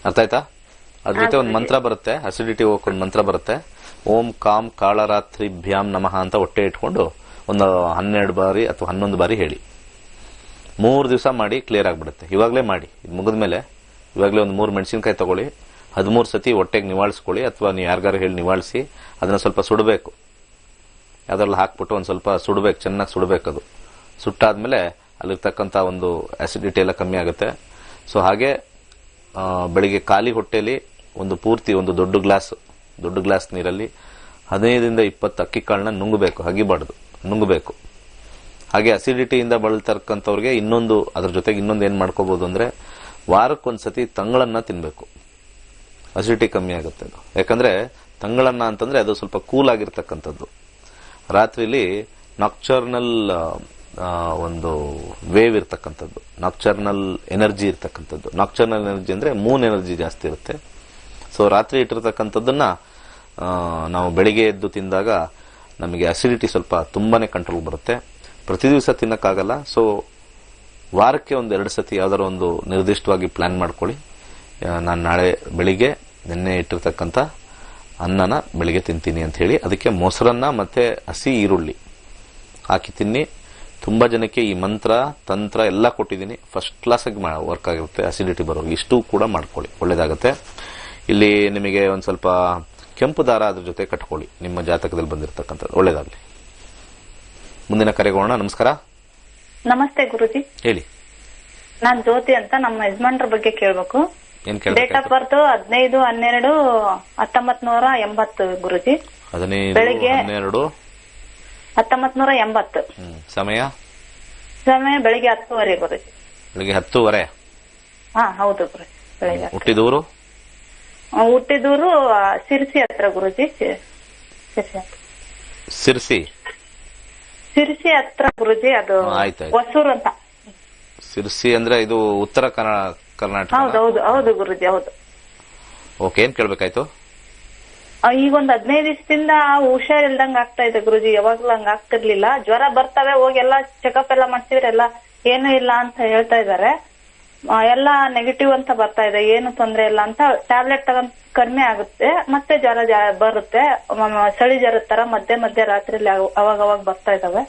Speaker 1: ಅರ್ಥ ಆಯ್ತಾ? ಅದ್ರ ಜೊತೆ ಒಂದು ಮಂತ್ರ ಬರುತ್ತೆ, ಅಸಿಡಿಟಿ ಹೋಗೋಕೊಂದು ಮಂತ್ರ ಬರುತ್ತೆ. ಓಂ ಕಾಮ್ ಕಾಳರಾತ್ರಿಭ್ಯಾಂ ನಮಃ ಅಂತ ಹೊಟ್ಟೆ ಇಟ್ಕೊಂಡು ಒಂದು 12 ಬಾರಿ ಅಥವಾ 11 ಬಾರಿ ಹೇಳಿ. 3 ದಿವಸ ಮಾಡಿ, ಕ್ಲಿಯರ್ ಆಗ್ಬಿಡುತ್ತೆ. ಇವಾಗಲೇ ಮಾಡಿ, ಇದು ಮುಗಿದ್ಮೇಲೆ ಇವಾಗಲೇ ಒಂದು 3 ಮೆಣಸಿನಕಾಯಿ ತಗೊಳ್ಳಿ, 13 ಸತಿ ಹೊಟ್ಟೆಗೆ ನಿವಾಳಿಸ್ಕೊಳ್ಳಿ, ಅಥವಾ ನೀವು ಯಾರಿಗಾರು ಹೇಳಿ ನಿವಾಳಿಸಿ. ಅದನ್ನ ಸ್ವಲ್ಪ ಸುಡಬೇಕು, ಅದರಲ್ಲಿ ಹಾಕ್ಬಿಟ್ಟು ಒಂದು ಸ್ವಲ್ಪ ಸುಡಬೇಕು, ಚೆನ್ನಾಗಿ ಸುಡಬೇಕು. ಅದು ಸುಟ್ಟಾದ್ಮೇಲೆ ಅಲ್ಲಿರ್ತಕ್ಕಂಥ ಒಂದು ಆಸಿಡಿಟಿ ಎಲ್ಲ ಕಮ್ಮಿ ಆಗುತ್ತೆ. ಸೊ ಹಾಗೆ ಬೆಳಿಗ್ಗೆ ಖಾಲಿ ಹೊಟ್ಟೆಯಲ್ಲಿ ಒಂದು ಪೂರ್ತಿ ಒಂದು ದೊಡ್ಡ ಗ್ಲಾಸ್ ನೀರಲ್ಲಿ 15ರಿಂದ 20 ಅಕ್ಕಿ ಕಾಳನ್ನ ನುಂಗಬೇಕು, ಹಗಿಬಾರ್ದು, ನುಂಗಬೇಕು. ಹಾಗೆ ಅಸಿಡಿಟಿಯಿಂದ ಬಳಲ್ತಕ್ಕಂಥವ್ರಿಗೆ ಇನ್ನೊಂದು, ಅದ್ರ ಜೊತೆಗೆ ಇನ್ನೊಂದು ಏನ್ ಮಾಡ್ಕೋಬಹುದು ಅಂದ್ರೆ, ವಾರಕ್ಕೊಂದ್ಸತಿ ತಂಗಳನ್ನ ತಿನ್ಬೇಕು. ಅಸಿಡಿಟಿ ಕಮ್ಮಿ ಆಗುತ್ತೆ ಅದು. ಯಾಕಂದ್ರೆ ತಂಗಳನ್ನ ಅಂತಂದ್ರೆ ಅದು ಸ್ವಲ್ಪ ಕೂಲ್ ಆಗಿರ್ತಕ್ಕಂಥದ್ದು. ರಾತ್ರಿಲಿ ನಾಕ್ಚರ್ನಲ್ ಒಂದು ವೇವ್ ಇರ್ತಕ್ಕಂಥದ್ದು, ನಾಕ್ಚರ್ನಲ್ ಎನರ್ಜಿ ಇರ್ತಕ್ಕಂಥದ್ದು. ನಾಕ್ಚರ್ನಲ್ ಎನರ್ಜಿ ಅಂದ್ರೆ ಮೂನ್ ಎನರ್ಜಿ ಜಾಸ್ತಿ ಇರುತ್ತೆ. ಸೊ ರಾತ್ರಿ ಇಟ್ಟಿರ್ತಕ್ಕಂಥದ್ದನ್ನ ನಾವು ಬೆಳಿಗ್ಗೆ ಎದ್ದು ತಿಂದಾಗ ನಮಗೆ ಅಸಿಡಿಟಿ ಸ್ವಲ್ಪ ತುಂಬಾನೇ ಕಂಟ್ರೋಲ್ ಬರುತ್ತೆ. ಪ್ರತಿ ದಿವಸ ತಿನ್ನಕ್ಕಾಗಲ್ಲ. ಸೊ ವಾರಕ್ಕೆ ಒಂದು 2 ಸತಿ ಯಾವ್ದಾರು ಒಂದು ನಿರ್ದಿಷ್ಟವಾಗಿ ಪ್ಲಾನ್ ಮಾಡ್ಕೊಳ್ಳಿ. ನಾನು ನಾಳೆ ಬೆಳಿಗ್ಗೆ ನಿನ್ನೆ ಇಟ್ಟಿರ್ತಕ್ಕಂಥ ಅನ್ನನ ಬೆಳಿಗ್ಗೆ ತಿಂತೀನಿ ಅಂತ ಹೇಳಿ, ಅದಕ್ಕೆ ಮೊಸರನ್ನ ಮತ್ತೆ ಹಸಿ ಈರುಳ್ಳಿ ಹಾಕಿ ತಿನ್ನಿ. ತುಂಬಾ ಜನಕ್ಕೆ ಈ ಮಂತ್ರ ತಂತ್ರ ಎಲ್ಲ ಕೊಟ್ಟಿದ್ದೀನಿ, ಫಸ್ಟ್ ಕ್ಲಾಸ್ ಆಗಿ ವರ್ಕ್ ಆಗಿರುತ್ತೆ. ಅಸಿಡಿಟಿ ಬರೋರು ಇಷ್ಟು ಕೂಡ ಮಾಡ್ಕೊಳ್ಳಿ, ಒಳ್ಳೇದಾಗುತ್ತೆ. ಇಲ್ಲಿ ನಿಮಗೆ ಒಂದ್ ಸ್ವಲ್ಪ ಕೆಂಪು ದಾರ ಅದ್ರ ಜೊತೆ ಕಟ್ಕೊಳ್ಳಿ, ನಿಮ್ಮ ಜಾತಕದಲ್ಲಿ ಬಂದಿರತಕ್ಕಂಥದ್ದು. ಒಳ್ಳೇದಾಗ್ಲಿ. ಮುಂದಿನ ಕರೆಗೋಣ. ನಮಸ್ಕಾರ.
Speaker 7: ನಮಸ್ತೆ ಗುರುಜಿ.
Speaker 1: ಹೇಳಿ.
Speaker 7: ನಾನ್ ಜ್ಯೋತಿ ಅಂತ, ನಮ್ಮ ಯಜಮಾನ್ರ ಬಗ್ಗೆ ಕೇಳ್ಬೇಕು.
Speaker 1: ಏನ್
Speaker 7: ಡೇಟ್ ಆಫ್ ಬರ್ತ್ 15/12/1980 ಗುರುಜಿ.
Speaker 1: 15/12
Speaker 7: 1980.
Speaker 1: ಸಮಯ
Speaker 7: ಬೆಳಿಗ್ಗೆ 10:00 ಗುರುಜಿ.
Speaker 1: ಬೆಳಿಗ್ಗೆ 10:30.
Speaker 7: ಹಾ ಹೌದು ಗುರುಜಿ, ಬೆಳಿಗ್ಗೆ.
Speaker 1: ಹುಟ್ಟಿದೂರು
Speaker 7: ಹುಟ್ಟಿದೂರು ಸಿರ್ಸಿ ಹತ್ರ ಗುರುಜಿ. ಸಿರ್ಸಿ ಹತ್ರ ಗುರುಜಿ. ಅದು ಹೊಸೂರು ಅಂತ.
Speaker 1: ಸಿರ್ಸಿ ಅಂದ್ರೆ ಇದು ಉತ್ತರ ಕರ್ನಾಟಕ.
Speaker 7: ಹೌದು ಗುರುಜಿ, ಹೌದು.
Speaker 1: ಓಕೆ, ಏನ್ ಕೇಳ್ಬೇಕಾಯ್ತು?
Speaker 7: ಈಗ ಒಂದ್ 15 ದಿವಸದಿಂದ ಹುಷಾರಿಲ್ದಂಗ ಆಗ್ತಾ ಇದೆ ಗುರುಜಿ. ಯಾವಾಗ್ಲೂ ಹಂಗ ಆಗ್ತಿರ್ಲಿಲ್ಲ. ಜ್ವರ ಬರ್ತವೆ, ಹೋಗಿ ಎಲ್ಲಾ ಚೆಕಪ್ ಎಲ್ಲ ಮಾಡ್ತಿದ್ರೆ ಎಲ್ಲ ಏನು ಇಲ್ಲ ಅಂತ ಹೇಳ್ತಾ ಇದಾರೆ. ಎಲ್ಲಾ ನೆಗೆಟಿವ್ ಅಂತ ಬರ್ತಾ ಇದೆ, ಏನು ತೊಂದ್ರೆ ಇಲ್ಲ ಅಂತ. ಟ್ಯಾಬ್ಲೆಟ್ ತಗೊಂಡ್ ಕಡಿಮೆ ಆಗುತ್ತೆ, ಮತ್ತೆ ಜ್ವರ ಬರುತ್ತೆ. ಚಳಿ ಜ್ವರ ತರ ಮಧ್ಯೆ ರಾತ್ರಿಲಿ ಅವಾಗ ಬರ್ತಾ ಇದಾವೆ.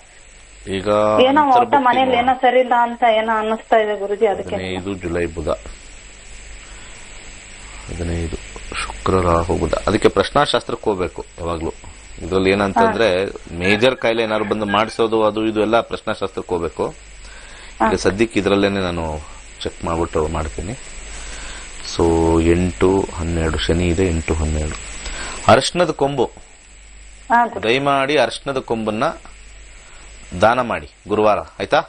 Speaker 1: ಈಗ
Speaker 7: ಏನೋ ಒಟ್ಟ ಮನೇಲಿ ಏನೋ ಸರಿ ಇಲ್ಲ ಅಂತ ಏನೋ ಅನ್ನಿಸ್ತಾ ಇದೆ ಗುರುಜಿ. ಅದಕ್ಕೆ
Speaker 1: 15 ಜುಲೈ ಬುಧ, 15 ಶುಕ್ರ ರಾಹು ಬುಧ. ಅದಕ್ಕೆ ಪ್ರಶ್ನಾಶಾಸ್ತ್ರಕ್ಕೆ ಹೋಗ್ಬೇಕು ಯಾವಾಗ್ಲೂ. ಇದ್ರಲ್ಲಿ ಏನಂತಂದ್ರೆ ಮೇಜರ್ ಕಾಯಿಲೆ ಏನಾದ್ರು ಬಂದು ಮಾಡಿಸೋದು ಅದು ಇದು ಎಲ್ಲ ಪ್ರಶ್ನಾಶಾಸ್ತ್ರಕ್ಕೆ ಹೋಗ್ಬೇಕು. ಈಗ ಸದ್ಯಕ್ಕೆ ಇದ್ರಲ್ಲೇನೆ ನಾನು ಚೆಕ್ ಮಾಡ್ಬಿಟ್ಟು ಮಾಡ್ತೀನಿ. ಸೊ 8-12 ಶನಿ ಇದೆ. 8-12 ಅರಿಶಿಣದ ಕೊಂಬು ದಯಮಾಡಿ ಅರಿಶಿಣದ ಕೊಂಬನ್ನ ದಾನ ಮಾಡಿ ಗುರುವಾರ. ಆಯ್ತಾ?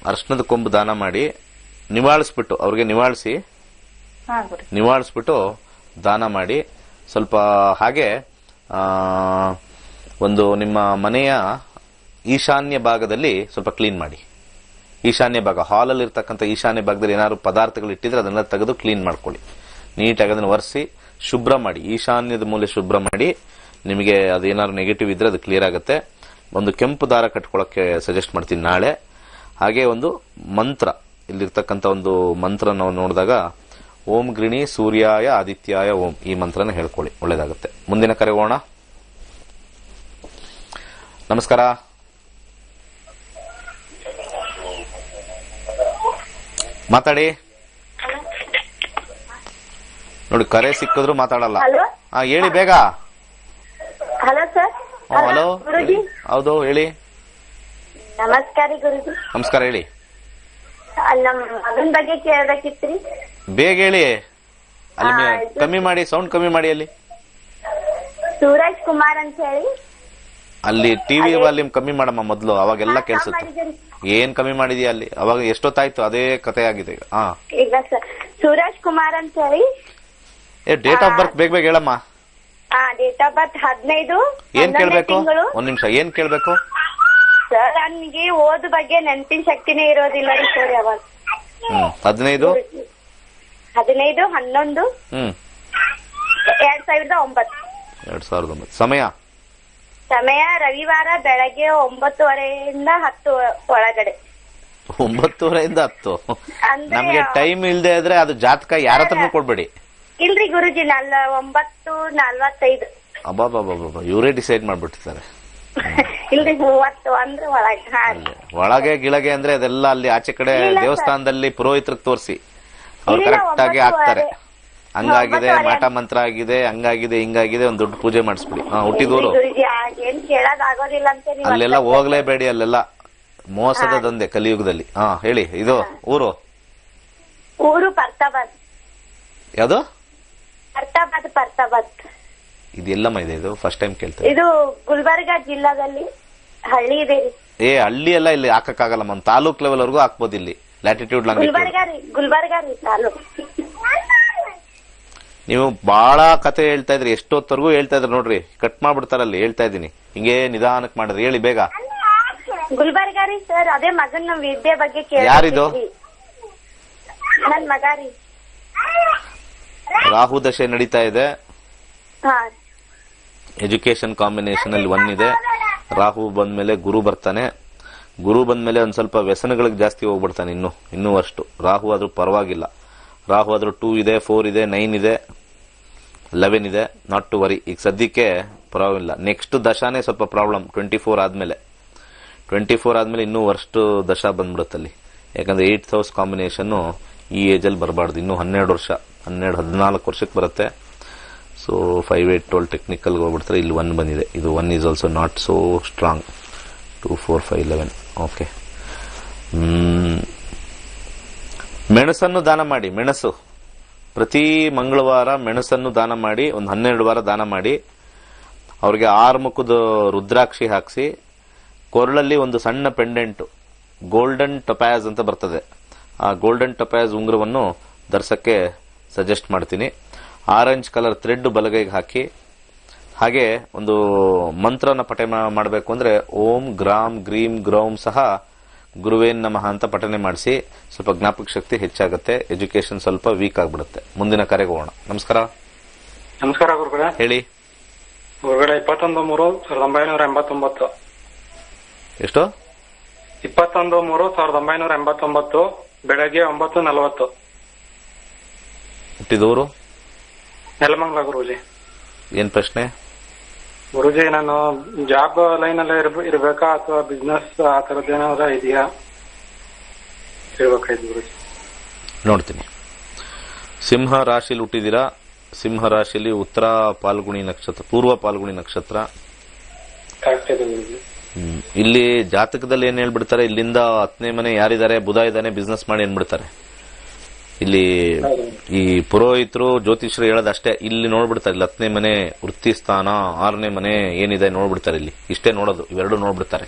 Speaker 1: ಅರಿಶಿಣದ ಕೊಂಬು ದಾನ ಮಾಡಿ ನಿವಾಳಿಸ್ಬಿಟ್ಟು, ಅವ್ರಿಗೆ ನಿವಾಳಿಸ್ಬಿಟ್ಟು ದಾನ ಮಾಡಿ. ಸ್ವಲ್ಪ ಹಾಗೆ ಒಂದು ನಿಮ್ಮ ಮನೆಯ ಈಶಾನ್ಯ ಭಾಗದಲ್ಲಿ ಸ್ವಲ್ಪ ಕ್ಲೀನ್ ಮಾಡಿ. ಈಶಾನ್ಯ ಭಾಗ, ಹಾಲಲ್ಲಿ ಇರ್ತಕ್ಕಂಥ ಈಶಾನ್ಯ ಭಾಗದಲ್ಲಿ ಏನಾದ್ರು ಪದಾರ್ಥಗಳು ಇಟ್ಟಿದ್ರೆ ಅದನ್ನೆಲ್ಲ ತೆಗೆದು ಕ್ಲೀನ್ ಮಾಡ್ಕೊಳ್ಳಿ. ನೀಟಾಗಿ ಅದನ್ನು ಒರೆಸಿ ಶುಭ್ರ ಮಾಡಿ. ಈಶಾನ್ಯದ ಮೂಲೆ ಶುಭ್ರ ಮಾಡಿ. ನಿಮಗೆ ಅದೇನಾದ್ರು ನೆಗೆಟಿವ್ ಇದ್ರೆ ಅದು ಕ್ಲಿಯರ್ ಆಗುತ್ತೆ. ಒಂದು ಕೆಂಪು ದಾರ ಕಟ್ಕೊಳ್ಳೋಕೆ ಸಜೆಸ್ಟ್ ಮಾಡ್ತೀನಿ ನಾಳೆ. ಹಾಗೆ ಒಂದು ಮಂತ್ರ, ಇಲ್ಲಿರ್ತಕ್ಕಂಥ ಒಂದು ಮಂತ್ರ ನಾವು ನೋಡಿದಾಗ ಓಂ ಗೃಣಿ ಸೂರ್ಯಾಯ ಆದಿತ್ಯಾಯ ಓಂ, ಈ ಮಂತ್ರನ ಹೇಳ್ಕೊಳ್ಳಿ, ಒಳ್ಳೇದಾಗುತ್ತೆ. ಮುಂದಿನ ಕರೆ ಹೋಗೋಣ. ನಮಸ್ಕಾರ. ಮಾತಾಡಿ. ನೋಡಿ, ಕರೆ ಸಿಕ್ಕಿದ್ರು ಮಾತಾಡಲ್ಲ. ಹೇಳಿ ಬೇಗ.
Speaker 8: Hello sir.
Speaker 1: ಹಲೋ, ಹೌದು ಹೇಳಿ.
Speaker 8: ನಮಸ್ಕಾರ ಗುರುಜಿ.
Speaker 1: ನಮಸ್ಕಾರ, ಹೇಳಿ.
Speaker 8: ನಮ್ಮ ಮಗನ ಬಗ್ಗೆ ಕೇಳಬೇಕಿತ್ರಿ.
Speaker 1: ಬೇಗ ಹೇಳಿ. ಅಲ್ಲಿ ಕಮ್ಮಿ ಮಾಡಿ, ಸೌಂಡ್ ಕಮ್ಮಿ ಮಾಡಿ. ಅಲ್ಲಿ
Speaker 8: ಸೂರಜ್ ಕುಮಾರ್ ಅಂತ ಹೇಳಿ.
Speaker 1: ಅಲ್ಲಿ ಟಿವಿ ವಾಲ್ಯೂಮ್ ಕಮ್ಮಿ ಮಾಡಮ್ಮ ಮೊದ್ಲು, ಅವಾಗೆಲ್ಲ ಕೇಳಿಸುತ್ತೆ. ಏನ್ ಕಮ್ಮಿ ಮಾಡಿದ್ಯಾ ಅಲ್ಲಿ? ಅವಾಗ ಎಷ್ಟೊತ್ತಾಯ್ತು, ಅದೇ ಕತೆ ಆಗಿದೆ ಈಗ.
Speaker 8: ಈಗ ಸೂರಜ್ ಕುಮಾರ್ ಅಂತ ಹೇಳಿ.
Speaker 1: ಡೇಟ್ ಆಫ್ ಬರ್ತ್ ಬೇಗ ಹೇಳಮ್ಮ.
Speaker 8: ಡೇಟ್ ಆಫ್ ಬರ್ತ್ 15
Speaker 1: ಏನ್
Speaker 8: 11ನೇ
Speaker 1: ಕೇಳ್ಬೇಕು?
Speaker 8: ತಿಂಗಳು.
Speaker 1: ಒಂದ್ ನಿಮಿಷ, ಏನ್ ಕೇಳ್ಬೇಕು?
Speaker 8: ಸರ್ ನನ್ಗೆ ಓದ್ ಬಗ್ಗೆ ನೆನಪಿನ ಶಕ್ತಿನೇ ಇರೋದಿಲ್ಲ ರೀ ಸರ್ ಯಾವಾಗ.
Speaker 1: 15
Speaker 8: 15 11 2009.
Speaker 1: 2009. ಸಮಯ
Speaker 8: ಸಮಯ ರವಿವಾರ ಬೆಳಗ್ಗೆ 9:30 10 ಒಳಗಡೆ.
Speaker 1: 9:30 10.
Speaker 8: ಅಂದ್ರೆ
Speaker 1: ನಮ್ಗೆ ಟೈಮ್ ಇಲ್ದೇ ಇದ್ರೆ ಅದು ಜಾತಕ ಯಾರ ಹತ್ರನೂ ಕೊಡ್ಬೇಡಿ.
Speaker 8: ಇಲ್ರಿ ಗುರುಜಿ 9:45.
Speaker 1: ಅಬ್ಬಾ ಇವರೇ ಡಿಸೈಡ್ ಮಾಡ್ಬಿಟ್ಟಿರ್ತಾರೆ.
Speaker 8: ಇಲ್ರಿ 30 ಅಂದ್ರೆ ಒಳಗೆ. ಹಾ ರೀ.
Speaker 1: ಒಳಗೆ ಗಿಳಗೆ ಅಂದ್ರೆ ಅದೆಲ್ಲ ಅಲ್ಲಿ ಆಚೆ ಕಡೆ
Speaker 8: ಇಲ್ಲ
Speaker 1: ದೇವಸ್ಥಾನದಲ್ಲಿ ಪುರೋಹಿತರಿಗೆ ತೋರಿಸಿ ಅವ್ರು
Speaker 8: ಇಲ್ಲ,
Speaker 1: ಕರೆಕ್ಟ್ ಆಗಿ ಹಾಕ್ತಾರೆ.
Speaker 8: 9:30.
Speaker 1: ಹಂಗಾಗಿದೆ,
Speaker 8: 9:30.
Speaker 1: ಮಾಟ ಮಂತ್ರ ಆಗಿದೆ, ಹಂಗಾಗಿದೆ, ಹಿಂಗಾಗಿದೆ, ಒಂದ್ ದೊಡ್ಡ ಪೂಜೆ ಮಾಡಿಸ್ಬಿಡಿ. ಹುಟ್ಟಿದೂರು
Speaker 8: ಗುರುಜಿ ಏನ್ ಕೇಳೋದ್ ಆಗೋದಿಲ್ಲ ಅಂತ ನೀವು
Speaker 1: ಅಲ್ಲೆಲ್ಲ ಹೋಗ್ಲೇಬೇಡಿ, ಅಲ್ಲೆಲ್ಲ ಮೋಸದ ದಂಧೆ ಕಲಿಯುಗದಲ್ಲಿ. ಹೇಳಿ, ಇದು ಊರು
Speaker 8: ಊರು ಪರ್ತಾಬಾದ್.
Speaker 1: ಯಾವ್ದು?
Speaker 8: ಪರ್ತಾಬಾದ್.
Speaker 1: ಇದು ಎಲ್ಲಮ್ಮ ಇದೆ? ಇದು ಫಸ್ಟ್ ಟೈಮ್ ಕೇಳ್ತೇವೆ.
Speaker 8: ಇದು ಗುಲ್ಬರ್ಗ ಜಿಲ್ಲಾದಲ್ಲಿ ಹಳ್ಳಿ ಇದೆ ರೀ.
Speaker 1: ಹಳ್ಳಿ ಎಲ್ಲ ಇಲ್ಲಿ ಹಾಕಕ್ಕಾಗಲ್ಲ, ಒಂದ್ ತಾಲೂಕ್ ಲೆವೆಲ್ ವರ್ಗೂ ಹಾಕ್ಬೋದು. ಇಲ್ಲಿ ಲ್ಯಾಟಿಟ್ಯೂಡ್
Speaker 8: ಗುಲ್ಬರ್ಗ ರೀ ತಾಲೂಕ್.
Speaker 1: ನೀವು ಬಾಳ ಕತೆ ಹೇಳ್ತಾ ಇದ್ರಿ, ಎಷ್ಟೊತ್ತವರೆಗೂ ಹೇಳ್ತಾ ಇದ್ರಿ ನೋಡ್ರಿ. ಕಟ್ ಮಾಡ್ಬಿಡ್ತಾರಲ್ಲಿ. ಹೇಳ್ತಾ ಇದೀನಿ, ಹಿಂಗೆ ನಿಧಾನಕ್ ಮಾಡ್ರಿ. ಹೇಳಿ ಬೇಗ.
Speaker 8: ಗುಲ್ಬರ್ಗ ರೀ ಸರ್. ಅದೇ ಮಗನ್ ವಿದ್ಯೆ ಬಗ್ಗೆ
Speaker 1: ಯಾರಿದು?
Speaker 8: ನನ್ ಮಗ ರೀ.
Speaker 1: ರಾಹು ದಶೆ ನಡೀತಾ ಇದೆ.
Speaker 8: ಹಾ.
Speaker 1: ಎಜುಕೇಶನ್ ಕಾಂಬಿನೇಷನ್ ಅಲ್ಲಿ 1 ಇದೆ. ರಾಹು ಬಂದ್ಮೇಲೆ ಗುರು ಬರ್ತಾನೆ. ಗುರು ಬಂದ್ಮೇಲೆ ಒಂದ್ ಸ್ವಲ್ಪ ವ್ಯಸನಗಳಿಗೆ ಜಾಸ್ತಿ ಹೋಗ್ಬಿಡ್ತಾನೆ. ಇನ್ನೂ ಅಷ್ಟು. ರಾಹು ಆದ್ರೂ ಪರವಾಗಿಲ್ಲ. ರಾಹು ಆದ್ರೂ 2 ಇದೆ, 4 ಇದೆ, 9 ಇದೆ, 11 ಇದೆ. Not to worry. ಈಗ ಸದ್ಯಕ್ಕೆ ಪರವಾಗಿಲ್ಲ. ನೆಕ್ಸ್ಟ್ ದಶಾನೇ ಸ್ವಲ್ಪ ಪ್ರಾಬ್ಲಮ್. 24 ಆದ್ಮೇಲೆ ಇನ್ನೂ ವರ್ಸ್ಟ್ ದಶಾ ಬಂದ್ಬಿಡುತ್ತಲ್ಲಿ. ಯಾಕಂದ್ರೆ 8th ಹೌಸ್ ಕಾಂಬಿನೇಷನ್ ಈ ಏಜ್ ಅಲ್ಲಿ ಬರಬಾರ್ದು. ಇನ್ನು 12 ವರ್ಷ, 14 ವರ್ಷಕ್ಕೆ ಬರುತ್ತೆ. ಸೊ 5, 8, 12 ಟೆಕ್ನಿಕಲ್ ಹೋಗ್ಬಿಡ್ತಾರೆ. ಇಲ್ಲಿ 1 ಬಂದಿದೆ. ಇದು 1 is also not so strong. 2, 4, 5, 11. Okay. ಮೆಣಸನ್ನು ದಾನ ಮಾಡಿ. ಮೆಣಸು ಪ್ರತಿ ಮಂಗಳವಾರ ಮೆಣಸನ್ನು ದಾನ ಮಾಡಿ. ಒಂದು 12 ವಾರ ದಾನ ಮಾಡಿ. ಅವ್ರಿಗೆ 6 ಮುಖದ ರುದ್ರಾಕ್ಷಿ ಹಾಕಿಸಿ, ಕೊರಳಲ್ಲಿ ಒಂದು ಸಣ್ಣ ಪೆಂಡೆಂಟ್ ಗೋಲ್ಡನ್ ಟೊಪ್ಯಾಜ್ ಅಂತ ಬರ್ತದೆ. ಆ ಗೋಲ್ಡನ್ ಟೊಪ್ಯಾಜ್ ಉಂಗುರವನ್ನು ಧರಿಸಕ್ಕೆ ಸಜೆಸ್ಟ್ ಮಾಡ್ತೀನಿ. ಆರೆಂಜ್ ಕಲರ್ ಥ್ರೆಡ್ ಬಲಗೈಗೆ ಹಾಕಿ, ಹಾಗೆ ಒಂದು ಮಂತ್ರನ ಪಠೆ ಮಾಡಬೇಕು ಅಂದ್ರೆ ಓಂ ಗ್ರಾಮ್ ಗ್ರೀಂ ಗ್ರೌಂ ಸಹ ಗುರುವೇನ್ ನಮಃ ಅಂತ ಪಠನೆ ಮಾಡಿಸಿ. ಸ್ವಲ್ಪ ಜ್ಞಾಪಕ ಶಕ್ತಿ ಹೆಚ್ಚಾಗುತ್ತೆ. ಎಜುಕೇಶನ್ ಸ್ವಲ್ಪ ವೀಕ್ ಆಗ್ಬಿಡುತ್ತೆ. ಮುಂದಿನ ಕರೆಗೆ ಹೋಗೋಣ. ನಮಸ್ಕಾರ.
Speaker 9: ನಮಸ್ಕಾರ ಗುರುಗಳೇ.
Speaker 1: ಹೇಳಿ
Speaker 9: ಗುರುಗಳೇ. 21/3/1989.
Speaker 1: ಎಷ್ಟು?
Speaker 9: 21/3/1989 ಬೆಳಗ್ಗೆ 9:40.
Speaker 1: ಹುಟ್ಟಿದವರು?
Speaker 9: ನೆಲಮಂಗಲ ಗುರುಜಿ.
Speaker 1: ಏನ್ ಪ್ರಶ್ನೆ?
Speaker 9: ಗುರುಜಿ, ನಾನು ಜಾಬ್ ಲೈನ್ ಅಲ್ಲೇ ಇರ್ಬೇಕಾ ಅಥವಾ ಬಿಸ್ನೆಸ್ ಆ ತರದ್ ಏನಾದ್ರು ಇದೆಯಾ ಹೇಳ್ಬೇಕಾಯ್ತು ಗುರುಜಿ.
Speaker 1: ನೋಡ್ತೀನಿ. ಸಿಂಹ ರಾಶಿಲಿ ಹುಟ್ಟಿದೀರಾ. ಸಿಂಹ ರಾಶಿಯಲ್ಲಿ ಉತ್ತರ ಪಾಲ್ಗುಣಿ ನಕ್ಷತ್ರ, ಪೂರ್ವ ಪಾಲ್ಗುಣಿ ನಕ್ಷತ್ರ.
Speaker 9: ಕರೆಕ್ಟ್ ಇದೆ ಗುರುಜಿ.
Speaker 1: ಇಲ್ಲಿ ಜಾತಕದಲ್ಲಿ ಏನ್ ಹೇಳ್ಬಿಡ್ತಾರೆ, ಇಲ್ಲಿಂದ 10ನೇ ಮನೆ ಯಾರಿದ್ದಾರೆ, ಬುಧ ಇದ್ದಾನೆ, ಬಿಸ್ನೆಸ್ ಮಾಡಿ ಅನ್ಬಿಡ್ತಾರೆ. ಇಲ್ಲಿ ಈ ಪುರೋಹಿತರು ಜ್ಯೋತಿಷರು ಹೇಳೋದಷ್ಟೇ. ಇಲ್ಲಿ ನೋಡ್ಬಿಡ್ತಾರೆ, ಇಲ್ಲಿ 10ನೇ ಮನೆ ವೃತ್ತಿ ಸ್ಥಾನ, 6ನೇ ಮನೆ ಏನಿದೆ ನೋಡ್ಬಿಡ್ತಾರೆ. ಇಲ್ಲಿ ಇಷ್ಟೇ ನೋಡೋದು, ಇವೆರಡು ನೋಡ್ಬಿಡ್ತಾರೆ.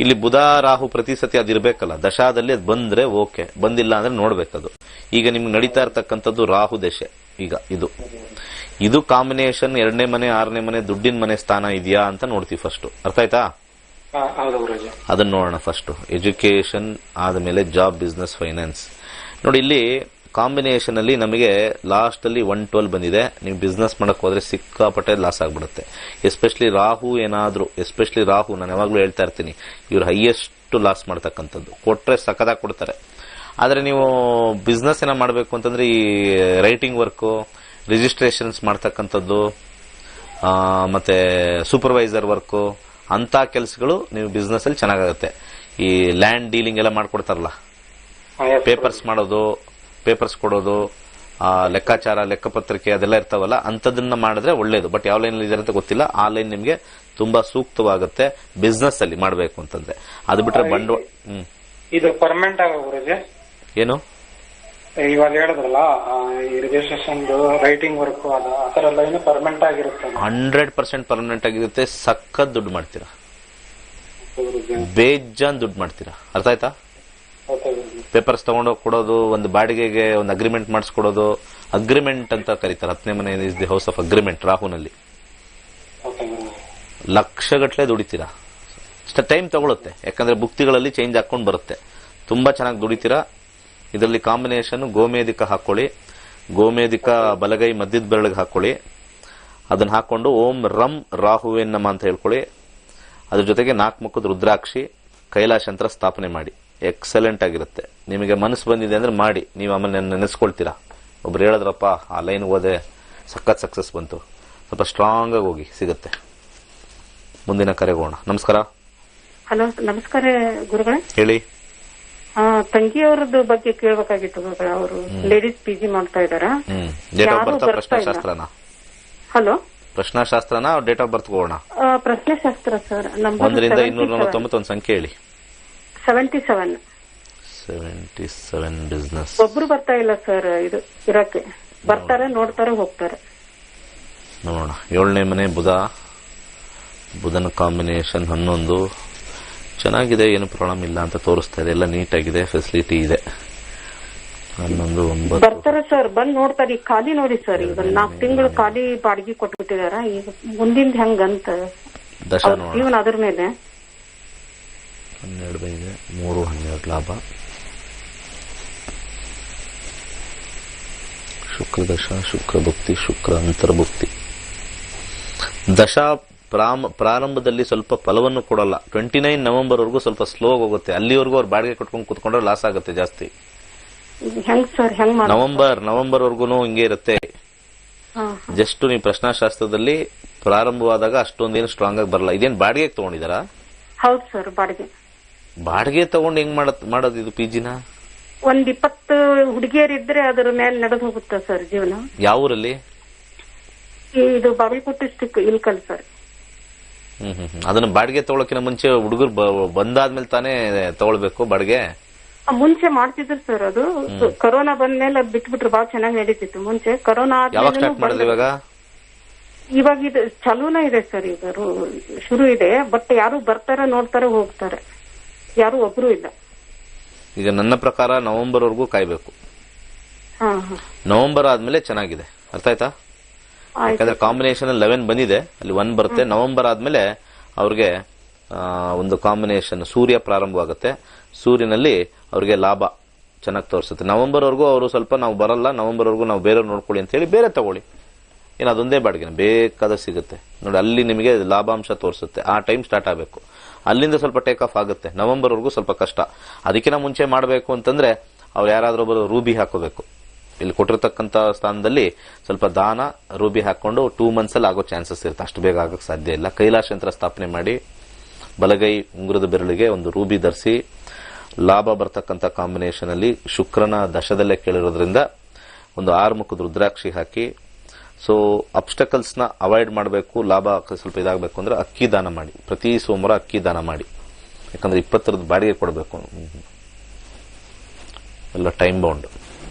Speaker 1: ಇಲ್ಲಿ ಬುಧ ರಾಹು ಪ್ರತಿ ಸತಿ ಅದಿರ್ಬೇಕಲ್ಲ, ದಶಾದಲ್ಲಿ ಅದು ಬಂದ್ರೆ ಓಕೆ, ಬಂದಿಲ್ಲ ಅಂದ್ರೆ ನೋಡ್ಬೇಕದು. ಈಗ ನಿಮ್ಗೆ ನಡೀತಾ ಇರ್ತಕ್ಕಂಥದ್ದು ರಾಹು ದಶೆ. ಈಗ ಇದು ಕಾಂಬಿನೇಷನ್ 2ನೇ ಮನೆ 6ನೇ ಮನೆ ದುಡ್ಡಿನ ಮನೆ ಸ್ಥಾನ ಇದೆಯಾ ಅಂತ ನೋಡ್ತೀವಿ ಫಸ್ಟ್. ಅರ್ಥ ಆಯ್ತಾ? ಅದನ್ನ ನೋಡೋಣ ಫಸ್ಟ್. ಎಜುಕೇಶನ್ ಆದ್ಮೇಲೆ ಜಾಬ್, ಬಿಸ್ನೆಸ್, ಫೈನಾನ್ಸ್. ನೋಡಿ, ಇಲ್ಲಿ ಕಾಂಬಿನೇಷನ್ ಅಲ್ಲಿ ನಮಗೆ ಲಾಸ್ಟ್ ಅಲ್ಲಿ 112 ಬಂದಿದೆ. ನೀವು ಬಿಸ್ನೆಸ್ ಮಾಡಕ್ ಹೋದ್ರೆ ಸಿಕ್ಕಾಪಟ್ಟೆ ಲಾಸ್ ಆಗ್ಬಿಡುತ್ತೆ. ಎಸ್ಪೆಷಲಿ ರಾಹು ನಾನು ಯಾವಾಗ್ಲೂ ಹೇಳ್ತಾ ಇರ್ತೀನಿ, ಇವ್ರು ಹೈಯೆಸ್ಟ್ ಲಾಸ್ ಮಾಡ್ತಕ್ಕಂಥದ್ದು. ಕೊಟ್ರೆ ಸಕದಾಗ ಕೊಡ್ತಾರೆ. ಆದ್ರೆ ನೀವು ಬಿಸ್ನೆಸ್ ಏನೋ ಮಾಡಬೇಕು ಅಂತಂದ್ರೆ ಈ ರೈಟಿಂಗ್ ವರ್ಕ್, ರಿಜಿಸ್ಟ್ರೇಷನ್ಸ್ ಮಾಡ್ತಕ್ಕಂಥದ್ದು, ಮತ್ತೆ ಸೂಪರ್ವೈಸರ್ ವರ್ಕ್, ಅಂತ ಕೆಲಸಗಳು ನೀವು ಬಿಸ್ನೆಸ್ ಅಲ್ಲಿ ಚೆನ್ನಾಗುತ್ತೆ. ಈ ಲ್ಯಾಂಡ್ ಡೀಲಿಂಗ್ ಎಲ್ಲ ಮಾಡ್ಕೊಡ್ತಾರಲ್ಲ, ಪೇಪರ್ಸ್ ಮಾಡೋದು, ಪೇಪರ್ಸ್ ಕೊಡೋದು, ಲೆಕ್ಕಾಚಾರ, ಲೆಕ್ಕಪತ್ರಿಕೆ ಅದೆಲ್ಲ ಇರ್ತಾವಲ್ಲ, ಅಂತದನ್ನ ಮಾಡಿದ್ರೆ ಒಳ್ಳೇದು. ಬಟ್ ಯಾವ ಲೈನ್ ಇದೆ ಅಂತ ಗೊತ್ತಿಲ್ಲ. ಆ ಲೈನ್ ನಿಮ್ಗೆ ತುಂಬಾ ಸೂಕ್ತವಾಗುತ್ತೆ ಬಿಸ್ನೆಸ್ ಅಲ್ಲಿ ಮಾಡಬೇಕು ಅಂತಂದ್ರೆ. ಅದು ಬಿಟ್ರೆ ಬಂಡವಾಳ
Speaker 9: ಇದು ಪರ್ಮನೆಂಟ್ ಆಗೋಗ್ರೆ
Speaker 1: ಏನು
Speaker 9: ಇವಾಗ ಹೇಳಿದ್ರಲ್ಲ, ರಿಜಿಸ್ಟ್ರೇಷನ್, ರೈಟಿಂಗ್ ವರ್ಕ್, ಆ ತರ ಲೈನ್ ಪರ್ಮನೆಂಟ್ ಆಗಿರುತ್ತೆ.
Speaker 1: 100% ಪರ್ಮನೆಂಟ್ ಆಗಿರುತ್ತೆ. ಸಖತ್ ದುಡ್ಡು ಮಾಡ್ತೀರಾ, ಬೇಜಾನ್ ದುಡ್ಡು ಮಾಡ್ತೀರಾ. ಅರ್ಥ ಆಯ್ತಾ? ಪೇಪರ್ಸ್ ತಗೊಂಡೋಗಿ ಕೊಡೋದು, ಒಂದು ಬಾಡಿಗೆಗೆ ಒಂದು ಅಗ್ರಿಮೆಂಟ್ ಮಾಡಿಸ್ಕೊಡೋದು. ಅಗ್ರಿಮೆಂಟ್ ಅಂತ ಕರೀತಾರೆ. 10ನೇ ಮನೆ is the house of agreement ರಾಹುನಲ್ಲಿ. ಲಕ್ಷಗಟ್ಟಲೆ ದುಡಿತೀರಾ. ಇಷ್ಟ ಟೈಮ್ ತಗೊಳುತ್ತೆ, ಯಾಕಂದ್ರೆ ಭುಕ್ತಿಗಳಲ್ಲಿ ಚೇಂಜ್ ಹಾಕೊಂಡು ಬರುತ್ತೆ. ತುಂಬಾ ಚೆನ್ನಾಗಿ ದುಡಿತೀರಾ. ಇದರಲ್ಲಿ ಕಾಂಬಿನೇಷನ್ ಗೋಮೇಧಿಕ ಹಾಕೊಳ್ಳಿ, ಗೋಮೇಧಿಕ ಬಲಗೈ ಮಧ್ಯದ ಬೆರಳಿಗೆ ಹಾಕೊಳ್ಳಿ. ಅದನ್ನ ಹಾಕೊಂಡು ಓಂ ರಂ ರಾಹುವೇ ನಮ ಅಂತ ಹೇಳ್ಕೊಳ್ಳಿ. ಅದ್ರ ಜೊತೆಗೆ 4 ಮುಖದ ರುದ್ರಾಕ್ಷಿ, ಕೈಲಾಶ ಯಂತ್ರ ಸ್ಥಾಪನೆ ಮಾಡಿ. ಎಕ್ಸಲೆಂಟ್ ಆಗಿರುತ್ತೆ. ನಿಮಗೆ ಮನಸ್ಸು ಬಂದಿದೆ ಅಂದ್ರೆ ಮಾಡಿ, ನೀವು ಆಮೇಲೆ ನೆನೆಸ್ಕೊಳ್ತೀರಾ. ಒಬ್ರು ಹೇಳಿದ್ರಪ್ಪ ಆ ಲೈನ್ ಹೋದೆ ಸಖತ್ ಸಕ್ಸಸ್ ಬಂತು. ಸ್ವಲ್ಪ ಸ್ಟ್ರಾಂಗ್ ಆಗಿ ಹೋಗಿ, ಸಿಗುತ್ತೆ. ಮುಂದಿನ ಕರೆಗೋಣ. ನಮಸ್ಕಾರ.
Speaker 10: ಹಲೋ, ನಮಸ್ಕಾರ ಗುರುಗಳೇ.
Speaker 1: ಹೇಳಿ.
Speaker 10: ತಂಗಿಯವರದ್ದು ಬಗ್ಗೆ ಕೇಳಬೇಕಾಗಿತ್ತು ಗುರುಗಳೇ. ಅವರು ಲೇಡೀಸ್ PG ಮಾಡ್ತಾ ಇದಾರ.
Speaker 1: ಡೇಟ್ ಆಫ್ ಬರ್ತ್ ಪ್ರಶ್ನಾಶಾಸ್ತ್ರನಾ?
Speaker 10: ಹಲೋ,
Speaker 1: ಪ್ರಶ್ನಾಶಾಸ್ತ್ರನಾ ಡೇಟ್ ಆಫ್ ಬರ್ತ್ ಹೋಗೋಣ?
Speaker 10: ಪ್ರಶ್ನೆಶಾಸ್ತ್ರ ಸರ್.
Speaker 1: 1 ರಿಂದ 249 ಒಂದು ಸಂಖ್ಯೆ ಹೇಳಿ.
Speaker 10: 77
Speaker 1: ಬಿಸ್ನೆಸ್.
Speaker 10: ಒಬ್ರು ಬರ್ತಾ ಇಲ್ಲ ಸರ್ ಇದು ಇರಕ್ಕೆ. ಬರ್ತಾರೆ, ನೋಡ್ತಾರೆ, ಹೋಗ್ತಾರೆ.
Speaker 1: ನೋಡೋಣ. 7ನೇ ಮನೆ ಬುಧನ ಕಾಂಬಿನೇಷನ್ 11 ಚೆನ್ನಾಗಿದೆ, ಏನು ಪ್ರಾಬ್ಲಮ್ ಇಲ್ಲ ಅಂತ ತೋರಿಸ್ತಾ ಇದೆ. ಎಲ್ಲ ನೀಟಾಗಿದೆ, ಫೆಸಿಲಿಟಿ ಇದೆ. 11 9
Speaker 10: ಬರ್ತಾರೆ ಸರ್, ಬಂದ್ ನೋಡ್ತಾರೆ. ಈಗ ಖಾಲಿ ನೋಡಿ ಸರ್, ಈಗ 4 ತಿಂಗಳು ಖಾಲಿ ಬಾಡಿಗೆ ಕೊಟ್ಬಿಟ್ಟಿದಾರ. ಈಗ ಮುಂದಿಂದ ಹೆಂಗಂತ ಜೀವನ ಅದ್ರ ಮೇಲೆ.
Speaker 1: 12 ಇದೆ, 3 12 ಲಾಭ. ಶುಕ್ರ ದಶ, ಶುಕ್ರ ಭುಕ್ತಿ, ಶುಕ್ರ ಅಂತರ್ಭುಕ್ತಿ. ದಶಾ ಪ್ರಾರಂಭದಲ್ಲಿ ಸ್ವಲ್ಪ ಫಲವನ್ನು ಕೊಡಲ್ಲ. 29 ನವೆಂಬರ್ ವರೆಗೂ ಸ್ವಲ್ಪ ಸ್ಲೋ ಹೋಗುತ್ತೆ. ಅಲ್ಲಿವರೆಗೂ ಅವ್ರು ಬಾಡಿಗೆ ಕಟ್ಕೊಂಡು ಕುತ್ಕೊಂಡ್ರೆ ಲಾಸ್ ಆಗುತ್ತೆ ಜಾಸ್ತಿ.
Speaker 10: ಹೆಂಗ್ ಸರ್, ಹೆಂಗ್
Speaker 1: ನವೆಂಬರ್ ವರ್ಗುನು ಹಿಂಗೆ ಇರುತ್ತೆ. ಜಸ್ಟ್ ನೀವು ಪ್ರಶ್ನಾಶಾಸ್ತ್ರದಲ್ಲಿ ಪ್ರಾರಂಭವಾದಾಗ ಅಷ್ಟೊಂದೇನು ಸ್ಟ್ರಾಂಗ್ ಆಗಿ ಬರಲ್ಲ. ಇದೇನು ಬಾಡಿಗೆ ತಗೊಂಡಿದಾರಾ?
Speaker 10: ಹೌದು ಸರ್,
Speaker 1: ಬಾಡಿಗೆ ತಗೊಂಡು ಹೆಂಗ್ ಮಾಡೋದು ಇದು PGನ?
Speaker 10: ಒಂದ್ 20 ಹುಡುಗಿಯರಿದ್ರೆ ಅದರ ಮೇಲೆ ನಡೆದು ಹೋಗುತ್ತೆ ಸರ್ ಜೀವನ.
Speaker 1: ಯಾವ ಊರಲ್ಲಿ?
Speaker 10: ಇದು ಬಾಗಲಕೋಟೆ ಡಿಸ್ಟ್ರಿಕ್ಟ್ ಇಲ್ಕಲ್ ಸರ್.
Speaker 1: ಅದನ್ನ ಬಾಡಿಗೆ ತಗೊಳಕಿನ ಮುಂಚೆ ಹುಡುಗರು ಬಂದಾದ್ಮೇಲೆ ತಾನೇ ತಗೊಳ್ಬೇಕು ಬಾಡಿಗೆ?
Speaker 10: ಮುಂಚೆ ಮಾಡ್ತಿದ್ರು ಸರ್. ಅದು ಕೊರೋನಾ ಬಂದ್ಮೇಲೆ ಬಿಟ್ಬಿಟ್ರು. ಬಾಳ ಚೆನ್ನಾಗಿ ನಡೀತಿತ್ತು ಮುಂಚೆ. ಕೊರೋನಾ ಇವಾಗ ಇದು ಚಾಲೂನ ಇದೆ ಸರ್. ಈಗ ಶುರು ಇದೆ, ಬಟ್ ಯಾರು ಬರ್ತಾರೆ, ನೋಡ್ತಾರೆ, ಹೋಗ್ತಾರೆ. ಯಾರು ಒಬ್ರು ಇಲ್ಲ.
Speaker 1: ಈಗ ನನ್ನ ಪ್ರಕಾರ ನವೆಂಬರ್ ವರೆಗೂ ಕಾಯ್ಬೇಕು. ನವೆಂಬರ್ ಆದ್ಮೇಲೆ ಚೆನ್ನಾಗಿದೆ. ಅರ್ಥ ಆಯ್ತಾ? ಯಾಕಂದ್ರೆ ಕಾಂಬಿನೇಷನ್ 11 ಬಂದಿದೆ, ಅಲ್ಲಿ 1 ಬರುತ್ತೆ. ನವೆಂಬರ್ ಆದ್ಮೇಲೆ ಅವ್ರಿಗೆ ಒಂದು ಕಾಂಬಿನೇಷನ್ ಸೂರ್ಯ ಪ್ರಾರಂಭವಾಗುತ್ತೆ. ಸೂರ್ಯನಲ್ಲಿ ಅವ್ರಿಗೆ ಲಾಭ ಚೆನ್ನಾಗಿ ತೋರಿಸುತ್ತೆ. ನವೆಂಬರ್ ವರೆಗೂ ಅವರು ಸ್ವಲ್ಪ ನಾವು ಬರಲ್ಲ, ನವೆಂಬರ್ ವರೆಗೂ ನಾವು ಬೇರೆ ನೋಡ್ಕೊಳ್ಳಿ ಅಂತ ಹೇಳಿ ಬೇರೆ ತಗೊಳ್ಳಿ. ಏನು ಅದೊಂದೇ ಬಾಡಿಗೆ ಬೇಕಾದ ಸಿಗುತ್ತೆ ನೋಡಿ. ಅಲ್ಲಿ ನಿಮಗೆ ಲಾಭಾಂಶ ತೋರಿಸುತ್ತೆ. ಆ ಟೈಮ್ ಸ್ಟಾರ್ಟ್ ಆಗಬೇಕು. ಅಲ್ಲಿಂದ ಸ್ವಲ್ಪ ಟೇಕ್ ಆಫ್ ಆಗುತ್ತೆ. ನವೆಂಬರ್ ವರೆಗೂ ಸ್ವಲ್ಪ ಕಷ್ಟ. ಅದಕ್ಕಿಂತ ಮುಂಚೆ ಮಾಡಬೇಕು ಅಂತಂದ್ರೆ ಅವ್ರು ಯಾರಾದ್ರೂ ಒಬ್ಬರು ರೂಬಿ ಹಾಕೋಬೇಕು. ಇಲ್ಲಿ ಕೊಟ್ಟಿರ್ತಕ್ಕಂಥ ಸ್ಥಾನದಲ್ಲಿ ಸ್ವಲ್ಪ ದಾನ ರೂಬಿ ಹಾಕೊಂಡು 2 months ಅಲ್ಲಿ ಆಗೋ ಚಾನ್ಸಸ್ ಇರುತ್ತೆ. ಅಷ್ಟು ಬೇಗ ಆಗಕ್ಕೆ ಸಾಧ್ಯ ಇಲ್ಲ. ಕೈಲಾಶ ಯಂತ್ರ ಸ್ಥಾಪನೆ ಮಾಡಿ ಬಲಗೈ ಉಂಗುರದ ಬೆರಳಿಗೆ ಒಂದು ರೂಬಿ ಧರಿಸಿ, ಲಾಭ ಬರ್ತಕ್ಕಂಥ ಕಾಂಬಿನೇಷನ್ ಅಲ್ಲಿ ಶುಕ್ರನ ದಶದಲ್ಲೇ ಕೇಳಿರೋದ್ರಿಂದ ಒಂದು 6 ಮುಖದ ರುದ್ರಾಕ್ಷಿ ಹಾಕಿ. ಸೊ ಅಬ್ಸ್ಟಕಲ್ಸ್ ನ ಅವಾಯ್ಡ್ ಮಾಡಬೇಕು. ಲಾಭ ಸ್ವಲ್ಪ ಇದಾಗಬೇಕು ಅಂದ್ರೆ ಅಕ್ಕಿ ದಾನ ಮಾಡಿ. ಪ್ರತಿ ಸೋಮವಾರ ಅಕ್ಕಿ ದಾನ ಮಾಡಿ. ಯಾಕಂದ್ರೆ 20 ಬಾಡಿಗೆ ಕೊಡಬೇಕು, ಎಲ್ಲ ಟೈಮ್ ಬೌಂಡ್.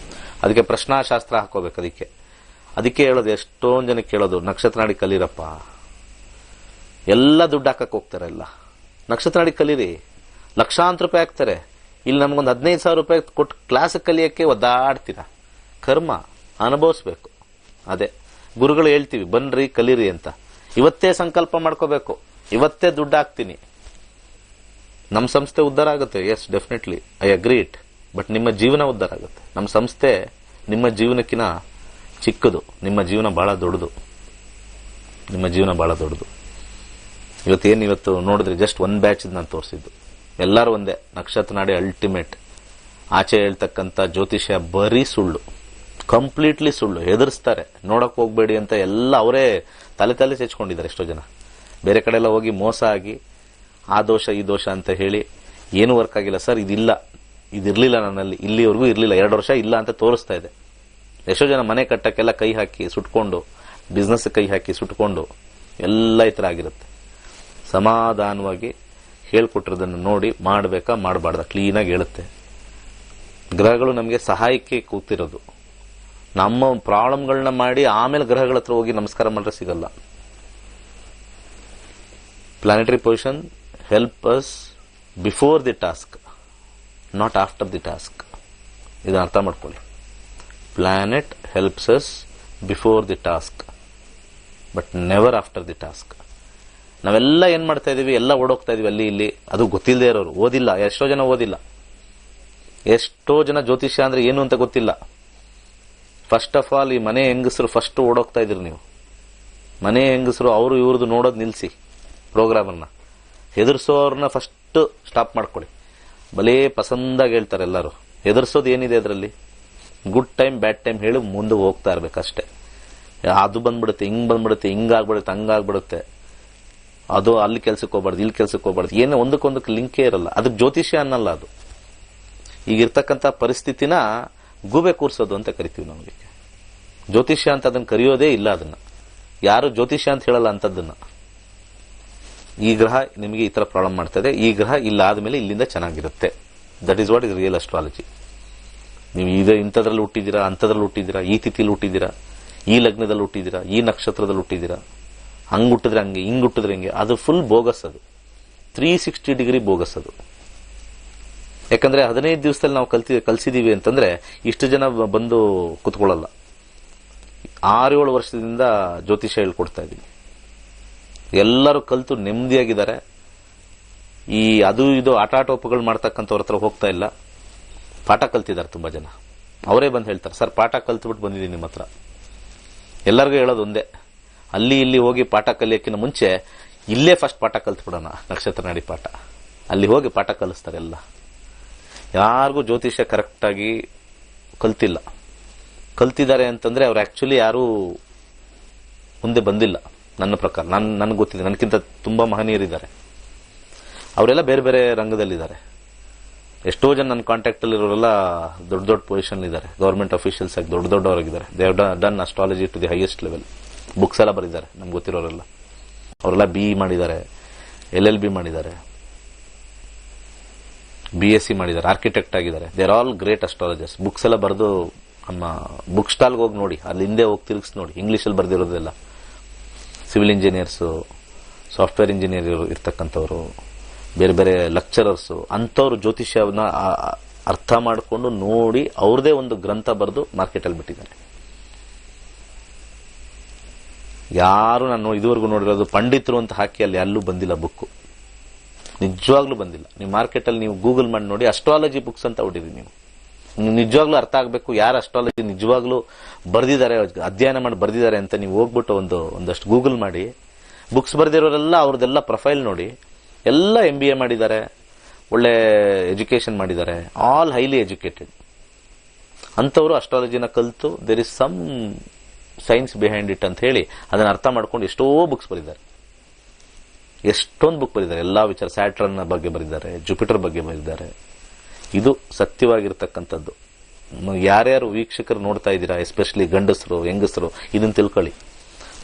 Speaker 1: ಅದಕ್ಕೆ ಪ್ರಶ್ನಾಶಾಸ್ತ್ರ ಹಾಕೋಬೇಕು. ಅದಕ್ಕೆ ಹೇಳೋದು, ಎಷ್ಟೊಂದು ಜನಕ್ಕೆ ಕೇಳೋದು ನಕ್ಷತ್ರ ನಾಡಿ ಕಲೀರಪ್ಪ. ಎಲ್ಲ ದುಡ್ಡು ಹಾಕಕ್ಕೆ ಹೋಗ್ತಾರೆ. ಎಲ್ಲ ನಕ್ಷತ್ರ ನಾಡಿ ಕಲೀರಿ, ಲಕ್ಷಾಂತರ ರೂಪಾಯಿ ಹಾಕ್ತಾರೆ. ಇಲ್ಲಿ ನಮಗೊಂದು 15,000 ರೂಪಾಯಿ ಕೊಟ್ಟು ಕ್ಲಾಸ್ ಕಲಿಯಕ್ಕೆ ಒದ್ದಾಡ್ತೀರಾ. ಕರ್ಮ ಅನುಭವಿಸ್ಬೇಕು. ಅದೇ ಗುರುಗಳು ಹೇಳ್ತೀವಿ, ಬನ್ರಿ ಕಲೀರಿ ಅಂತ. ಇವತ್ತೇ ಸಂಕಲ್ಪ ಮಾಡ್ಕೋಬೇಕು, ಇವತ್ತೇ ದುಡ್ಡು ಹಾಕ್ತೀನಿ, ನಮ್ಮ ಸಂಸ್ಥೆ ಉದ್ಧಾರ ಆಗುತ್ತೆ. Yes, definitely I agree it. But ನಿಮ್ಮ ಜೀವನ ಉದ್ಧಾರ ಆಗುತ್ತೆ. ನಮ್ಮ ಸಂಸ್ಥೆ ನಿಮ್ಮ ಜೀವನಕ್ಕಿಂತ ಚಿಕ್ಕದು. ನಿಮ್ಮ ಜೀವನ ಬಹಳ ದೊಡ್ಡದು. ಇವತ್ತು ನೋಡಿದ್ರೆ ಜಸ್ಟ್ 1 ಬ್ಯಾಚ್ ನಾನು ತೋರಿಸಿದ್ದು. ಎಲ್ಲರೂ ಒಂದೇ. ನಕ್ಷತ್ರ ನಾಡಿ ಅಲ್ಟಿಮೇಟ್. ಆಚೆ ಹೇಳ್ತಕ್ಕಂಥ ಜ್ಯೋತಿಷ್ಯ ಬರೀ ಸುಳ್ಳು, ಕಂಪ್ಲೀಟ್ಲಿ ಸುಳ್ಳು. ಹೆದರ್ಸ್ತಾರೆ, ನೋಡಕ್ ಹೋಗ್ಬೇಡಿ ಅಂತ ಎಲ್ಲ ಅವರೇ ತಲೆ ಚೆಚ್ಕೊಂಡಿದ್ದಾರೆ. ಎಷ್ಟೋ ಜನ ಬೇರೆ ಕಡೆ ಎಲ್ಲ ಹೋಗಿ ಮೋಸ ಆಗಿ ಆ ದೋಷ ಈ ದೋಷ ಅಂತ ಹೇಳಿ ಏನು ವರ್ಕ್ ಆಗಿಲ್ಲ. ಸರ್ ಇದಿರ್ಲಿಲ್ಲ ನನ್ನಲ್ಲಿ, ಇಲ್ಲಿವರೆಗೂ ಇರ್ಲಿಲ್ಲ, 2 ವರ್ಷ ಇಲ್ಲ ಅಂತ ತೋರಿಸ್ತಾ ಇದೆ. ಎಷ್ಟೋ ಜನ ಮನೆ ಕಟ್ಟಕ್ಕೆಲ್ಲ ಕೈ ಹಾಕಿ ಸುಟ್ಕೊಂಡು, ಬಿಸ್ನೆಸ್ ಕೈ ಹಾಕಿ ಸುಟ್ಕೊಂಡು ಎಲ್ಲ ಈ ತರ ಆಗಿರುತ್ತೆ. ಸಮಾಧಾನವಾಗಿ ಹೇಳ್ಕೊಟ್ಟಿರೋದನ್ನು ನೋಡಿ ಮಾಡಬೇಕಾ ಮಾಡಬಾರ್ದ ಕ್ಲೀನಾಗಿ ಹೇಳುತ್ತೆ. ಗ್ರಹಗಳು ನಮಗೆ ಸಹಾಯಕ್ಕೆ ಕೂತಿರೋದು. ನಮ್ಮ ಪ್ರಾಬ್ಲಮ್ಗಳನ್ನ ಮಾಡಿ ಆಮೇಲೆ ಗ್ರಹಗಳ ಹತ್ರ ಹೋಗಿ ನಮಸ್ಕಾರ ಮಾಡಿದ್ರೆ ಸಿಗಲ್ಲ. Planetary position help us before the task, not after the task. ಇದನ್ನ ಅರ್ಥ ಮಾಡ್ಕೊಳ್ಳಿ. Planet helps us before the task, but never after the task. ನಾವೆಲ್ಲ ಏನ್ ಮಾಡ್ತಾ ಇದೀವಿ, ಎಲ್ಲ ಓಡೋಗ್ತಾ ಇದೀವಿ ಅಲ್ಲಿ ಇಲ್ಲಿ. ಅದು ಗೊತ್ತಿಲ್ಲದೆ ಇರೋರು, ಓದಿಲ್ಲ, ಎಷ್ಟೋ ಜನ ಓದಿಲ್ಲ, ಎಷ್ಟೋ ಜನ ಜ್ಯೋತಿಷ್ಯ ಅಂದ್ರೆ ಏನು ಅಂತ ಗೊತ್ತಿಲ್ಲ. ಫಸ್ಟ್ ಆಫ್ ಆಲ್ ಈ ಮನೆ ಹೆಂಗಸರು ಫಸ್ಟ್ ಓಡೋಗ್ತಾ ಇದ್ರಿ ನೀವು. ಮನೆ ಹೆಂಗಸರು ಅವರು ಇವ್ರದ್ದು ನೋಡೋದು ನಿಲ್ಸಿ, ಪ್ರೋಗ್ರಾಮನ್ನ ಹೆದರ್ಸೋರ್ನ ಫಸ್ಟ್ ಸ್ಟಾಪ್ ಮಾಡ್ಕೊಳ್ಳಿ. ಭಲೇ ಪಸಂದಾಗಿ ಹೇಳ್ತಾರೆ ಎಲ್ಲರೂ. ಹೆದರ್ಸೋದು ಏನಿದೆ ಅದರಲ್ಲಿ? ಗುಡ್ ಟೈಮ್ ಬ್ಯಾಡ್ ಟೈಮ್ ಹೇಳಿ ಮುಂದೆ ಹೋಗ್ತಾ ಇರ್ಬೇಕಷ್ಟೇ. ಅದು ಬಂದ್ಬಿಡುತ್ತೆ, ಹಿಂಗ್ ಬಂದ್ಬಿಡುತ್ತೆ, ಹಿಂಗಾಗ್ಬಿಡುತ್ತೆ, ಹಂಗಾಗ್ಬಿಡುತ್ತೆ, ಅದು ಅಲ್ಲಿ ಕೆಲ್ಸಕ್ಕೆ ಹೋಗ್ಬಾರ್ದು, ಇಲ್ಲಿ ಕೆಲ್ಸಕ್ಕೆ ಹೋಗ್ಬಾರ್ದು, ಏನೋ ಒಂದಕ್ಕೊಂದಕ್ಕೆ ಲಿಂಕೇ ಇರಲ್ಲ. ಅದಕ್ಕೆ ಜ್ಯೋತಿಷ್ಯ ಅನ್ನಲ್ಲ. ಅದು ಈಗಿರ್ತಕ್ಕಂಥ ಪರಿಸ್ಥಿತಿನ ಗೂಬೆ ಕೂರ್ಸೋದು ಅಂತ ಕರಿತೀವಿ ನಮಗೆ. ಜ್ಯೋತಿಷ್ಯ ಅಂತ ಅದನ್ನ ಕರೆಯೋದೇ ಇಲ್ಲ. ಅದನ್ನ ಯಾರು ಜ್ಯೋತಿಷ್ಯ ಅಂತ ಹೇಳಲ್ಲ ಅಂತದನ್ನ. ಈ ಗ್ರಹ ನಿಮಗೆ ಈ ತರ ಪ್ರಾಬ್ಲಮ್ ಮಾಡ್ತದೆ, ಈ ಗ್ರಹ ಇಲ್ಲ ಆದ್ಮೇಲೆ ಇಲ್ಲಿಂದ ಚೆನ್ನಾಗಿರುತ್ತೆ. That is what is real astrology. ನೀವು ಈಗ ಇಂಥದ್ರಲ್ಲಿ ಹುಟ್ಟಿದ್ದೀರಾ, ಅಂಥದ್ರಲ್ಲಿ ಹುಟ್ಟಿದ್ದೀರಾ, ಈ ತಿಥಿಲಿ ಹುಟ್ಟಿದ್ದೀರಾ, ಈ ಲಗ್ನದಲ್ಲಿ ಹುಟ್ಟಿದ್ದೀರಾ, ಈ ನಕ್ಷತ್ರದಲ್ಲಿ ಹುಟ್ಟಿದ್ದೀರಾ, ಹಂಗ್ ಹುಟ್ಟಿದ್ರೆ ಹಂಗೆ, ಹಿಂಗ್ ಹುಟ್ಟಿದ್ರೆ ಹಿಂಗೆ, ಅದು ಫುಲ್ ಬೋಗಸ್. ಅದು 360 ಡಿಗ್ರಿ ಬೋಗಸ್ ಅದು. ಯಾಕಂದ್ರೆ 15 ದಿವಸದಲ್ಲಿ ನಾವು ಕಲ್ಸಿದೀವಿ ಅಂತಂದ್ರೆ ಇಷ್ಟು ಜನ ಬಂದು ಕುತ್ಕೊಳ್ಳಲ್ಲ. 6-7 ವರ್ಷದಿಂದ ಜ್ಯೋತಿಷ್ಯ ಹೇಳ್ಕೊಡ್ತಾ ಇದೀವಿ. ಎಲ್ಲರೂ ಕಲ್ತು ನೆಮ್ಮದಿಯಾಗಿದ್ದಾರೆ. ಈ ಅದು ಇದು ಆಟಾಟೋಪಗಳು ಮಾಡ್ತಕ್ಕಂಥವ್ರ ಹತ್ರ ಹೋಗ್ತಾ ಇಲ್ಲ. ಪಾಠ ಕಲ್ತಿದ್ದಾರೆ ತುಂಬಾ ಜನ. ಅವರೇ ಬಂದು ಹೇಳ್ತಾರೆ, ಸರ್ ಪಾಠ ಕಲ್ತ್ಬಿಟ್ಟು ಬಂದಿದ್ದೀನಿ ನಿಮ್ಮ ಹತ್ರ. ಎಲ್ಲರಿಗೂ ಹೇಳೋದು ಒಂದೇ, ಅಲ್ಲಿ ಇಲ್ಲಿ ಹೋಗಿ ಪಾಠ ಕಲಿಯೋಕ್ಕಿಂತ ಮುಂಚೆ ಇಲ್ಲೇ ಫಸ್ಟ್ ಪಾಠ ಕಲ್ತ್ಬಿಡೋಣ, ನಕ್ಷತ್ರ ನಾಡಿ ಪಾಠ. ಅಲ್ಲಿ ಹೋಗಿ ಪಾಠ ಕಲಿಸ್ತಾರೆ ಎಲ್ಲ. ಯಾರಿಗೂ ಜ್ಯೋತಿಷ್ಯ ಕರೆಕ್ಟಾಗಿ ಕಲ್ತಿಲ್ಲ. ಕಲ್ತಿದ್ದಾರೆ ಅಂತಂದ್ರೆ ಅವ್ರು ಆಕ್ಚುಲಿ ಯಾರು ಮುಂದೆ ಬಂದಿಲ್ಲ ನನ್ನ ಪ್ರಕಾರ. ನನಗೆ ಗೊತ್ತಿದೆ, ನನಗಿಂತ ತುಂಬಾ ಮಹನೀಯರಿದ್ದಾರೆ. ಅವರೆಲ್ಲ ಬೇರೆ ಬೇರೆ ರಂಗದಲ್ಲಿದ್ದಾರೆ. ಎಷ್ಟೋ ಜನ ನನ್ನ ಕಾಂಟ್ಯಾಕ್ಟ್ ಅಲ್ಲಿ ಇರೋರೆಲ್ಲ ದೊಡ್ಡ ದೊಡ್ಡ ಪೊಸಿಷನ್ ಇದ್ದಾರೆ, ಗವರ್ಮೆಂಟ್ ಅಫಿಷಿಯಲ್ಸ್ ಆಗಿ ದೊಡ್ಡವರಾಗಿದ್ದಾರೆ. They have done astrology to the highest level. Books ಎಲ್ಲ ಬರೆದಿದ್ದಾರೆ ನಮ್ಗೆ ಗೊತ್ತಿರೋರೆಲ್ಲ. ಅವರೆಲ್ಲ BE ಮಾಡಿದ್ದಾರೆ, LLB ಮಾಡಿದ್ದಾರೆ, BSc ಮಾಡಿದ್ದಾರೆ, ಆರ್ಕಿಟೆಕ್ಟ್ ಆಗಿದ್ದಾರೆ. They are all great astrologers. Books ಎಲ್ಲ ಬರೆದು ನಮ್ಮ ಬುಕ್ ಸ್ಟಾಲ್ಗೆ ಹೋಗಿ ನೋಡಿ, ಅಲ್ಲಿ ಹಿಂದೆ ಹೋಗಿ ತಿರುಗಿಸಿ ನೋಡಿ, ಇಂಗ್ಲಿಷಲ್ಲಿ ಬರೆದಿರೋದೆಲ್ಲ. ಸಿವಿಲ್ ಇಂಜಿನಿಯರ್ಸು, ಸಾಫ್ಟ್ವೇರ್ ಇಂಜಿನಿಯರ್ ಇರ್ತಕ್ಕಂಥವ್ರು, ಬೇರೆ ಬೇರೆ ಲೆಕ್ಚರರ್ಸು, ಅಂಥವ್ರು ಜ್ಯೋತಿಷ್ಯವನ್ನ ಅರ್ಥ ಮಾಡಿಕೊಂಡು ನೋಡಿ ಅವ್ರದೇ ಒಂದು ಗ್ರಂಥ ಬರೆದು ಮಾರ್ಕೆಟಲ್ಲಿ ಬಿಟ್ಟಿದ್ದಾರೆ. ಯಾರು ನಾನು ಇದುವರೆಗೂ ನೋಡಿರೋದು ಪಂಡಿತರು ಅಂತ ಹಾಕಿ ಅಲ್ಲಿ ಅಲ್ಲೂ ಬಂದಿಲ್ಲ ಬುಕ್. ನಿಜವಾಗ್ಲೂ ಬಂದಿಲ್ಲ. ನೀವು ಮಾರ್ಕೆಟಲ್ಲಿ ನೀವು ಗೂಗಲ್ ಮಾಡಿ ನೋಡಿ, ಅಸ್ಟ್ರಾಲಜಿ ಬುಕ್ಸ್ ಅಂತ ಹೊಡಿರಿ. ನೀವು ನಿಜವಾಗ್ಲೂ ಅರ್ಥ ಆಗಬೇಕು ಯಾರು ಅಸ್ಟ್ರಾಲಜಿ ನಿಜವಾಗ್ಲೂ ಬರ್ದಿದ್ದಾರೆ, ಅಧ್ಯಯನ ಮಾಡಿ ಬರ್ದಿದ್ದಾರೆ ಅಂತ ನೀವು ಹೋಗ್ಬಿಟ್ಟು ಒಂದಷ್ಟು ಗೂಗಲ್ ಮಾಡಿ. ಬುಕ್ಸ್ ಬರ್ದಿರೋರೆಲ್ಲ ಅವ್ರದ್ದೆಲ್ಲ ಪ್ರೊಫೈಲ್ ನೋಡಿ. ಎಲ್ಲ MBA ಮಾಡಿದ್ದಾರೆ, ಒಳ್ಳೆ ಎಜುಕೇಶನ್ ಮಾಡಿದ್ದಾರೆ, ಆಲ್ ಹೈಲಿ ಎಜುಕೇಟೆಡ್. ಅಂಥವ್ರು ಅಸ್ಟ್ರಾಲಜಿನ ಕಲಿತು there is some science behind it ಅಂತ ಹೇಳಿ ಅದನ್ನ ಅರ್ಥ ಮಾಡ್ಕೊಂಡು ಎಷ್ಟೋ ಬುಕ್ಸ್ ಬರೆದಿದ್ದಾರೆ. ಎಷ್ಟೊಂದು ಬುಕ್ ಬರೆದಿದ್ದಾರೆ. ಎಲ್ಲಾ ವಿಚಾರ, ಸ್ಯಾಟ್ರನ್ ಬಗ್ಗೆ ಬರೆದಿದ್ದಾರೆ, ಜುಪಿಟರ್ ಬಗ್ಗೆ ಬರೆದಿದ್ದಾರೆ. ಇದು ಸತ್ಯವಾಗಿರ್ತಕ್ಕಂಥದ್ದು. ಯಾರ್ಯಾರು ವೀಕ್ಷಕರು ನೋಡ್ತಾ ಇದ್ದೀರಾ, ಎಸ್ಪೆಷಲಿ ಗಂಡಸರು ಹೆಂಗಸರು, ಇದನ್ನ ತಿಳ್ಕೊಳ್ಳಿ.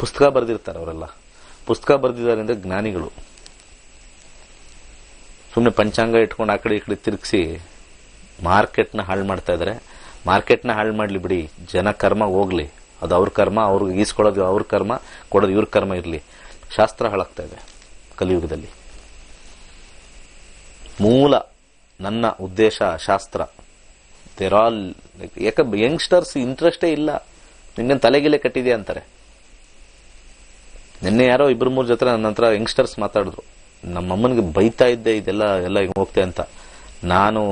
Speaker 1: ಪುಸ್ತಕ ಬರೆದಿರ್ತಾರೆ ಅವರೆಲ್ಲ. ಪುಸ್ತಕ ಬರೆದಿದ್ದಾರೆ ಅಂದ್ರೆ ಜ್ಞಾನಿಗಳು. ಸುಮ್ಮನೆ ಪಂಚಾಂಗ ಇಟ್ಕೊಂಡು ಆ ಕಡೆ ಈ ಕಡೆ ತಿರುಗಿಸಿ ಮಾರ್ಕೆಟ್ನ ಹಾಳು ಮಾಡ್ತಾ ಇದ್ದಾರೆ. ಮಾರ್ಕೆಟ್ನ ಹಾಳು ಮಾಡ್ಲಿ ಬಿಡಿ, ಜನ ಕರ್ಮ ಹೋಗ್ಲಿ, ಅದು ಅವ್ರ ಕರ್ಮ. ಅವ್ರಿಗೆ ಈಸ್ಕೊಳ್ಳೋದು ಅವ್ರ ಕರ್ಮ, ಕೊಡೋದು ಇವ್ರ ಕರ್ಮ ಇರಲಿ. ಶಾಸ್ತ್ರ ಹಾಳಾಗ್ತಾ ಇದೆ ಕಲಿಯುಗದಲ್ಲಿ. ಮೂಲ ನನ್ನ ಉದ್ದೇಶ ಶಾಸ್ತ್ರ. ದೇರ್ ಆಲ್ ಯಾಕೆ ಯಂಗ್ಸ್ಟರ್ಸ್ ಇಂಟ್ರೆಸ್ಟೇ ಇಲ್ಲ. ನಿಂಗೇನು ತಲೆಗಿಲೆ ಕಟ್ಟಿದೆ ಅಂತಾರೆ. ನಿನ್ನೆ ಯಾರೋ 2-3 ಜೊತೆ ನನ್ನ ಹತ್ರ ಯಂಗ್ಸ್ಟರ್ಸ್ ಮಾತಾಡಿದ್ರು. ನಮ್ಮಮ್ಮನಿಗೆ ಬೈತಾ ಇದ್ದೆ ಇದೆಲ್ಲ ಹಿಂಗೆ ಹೋಗ್ತೆ ಅಂತ. ನಾನು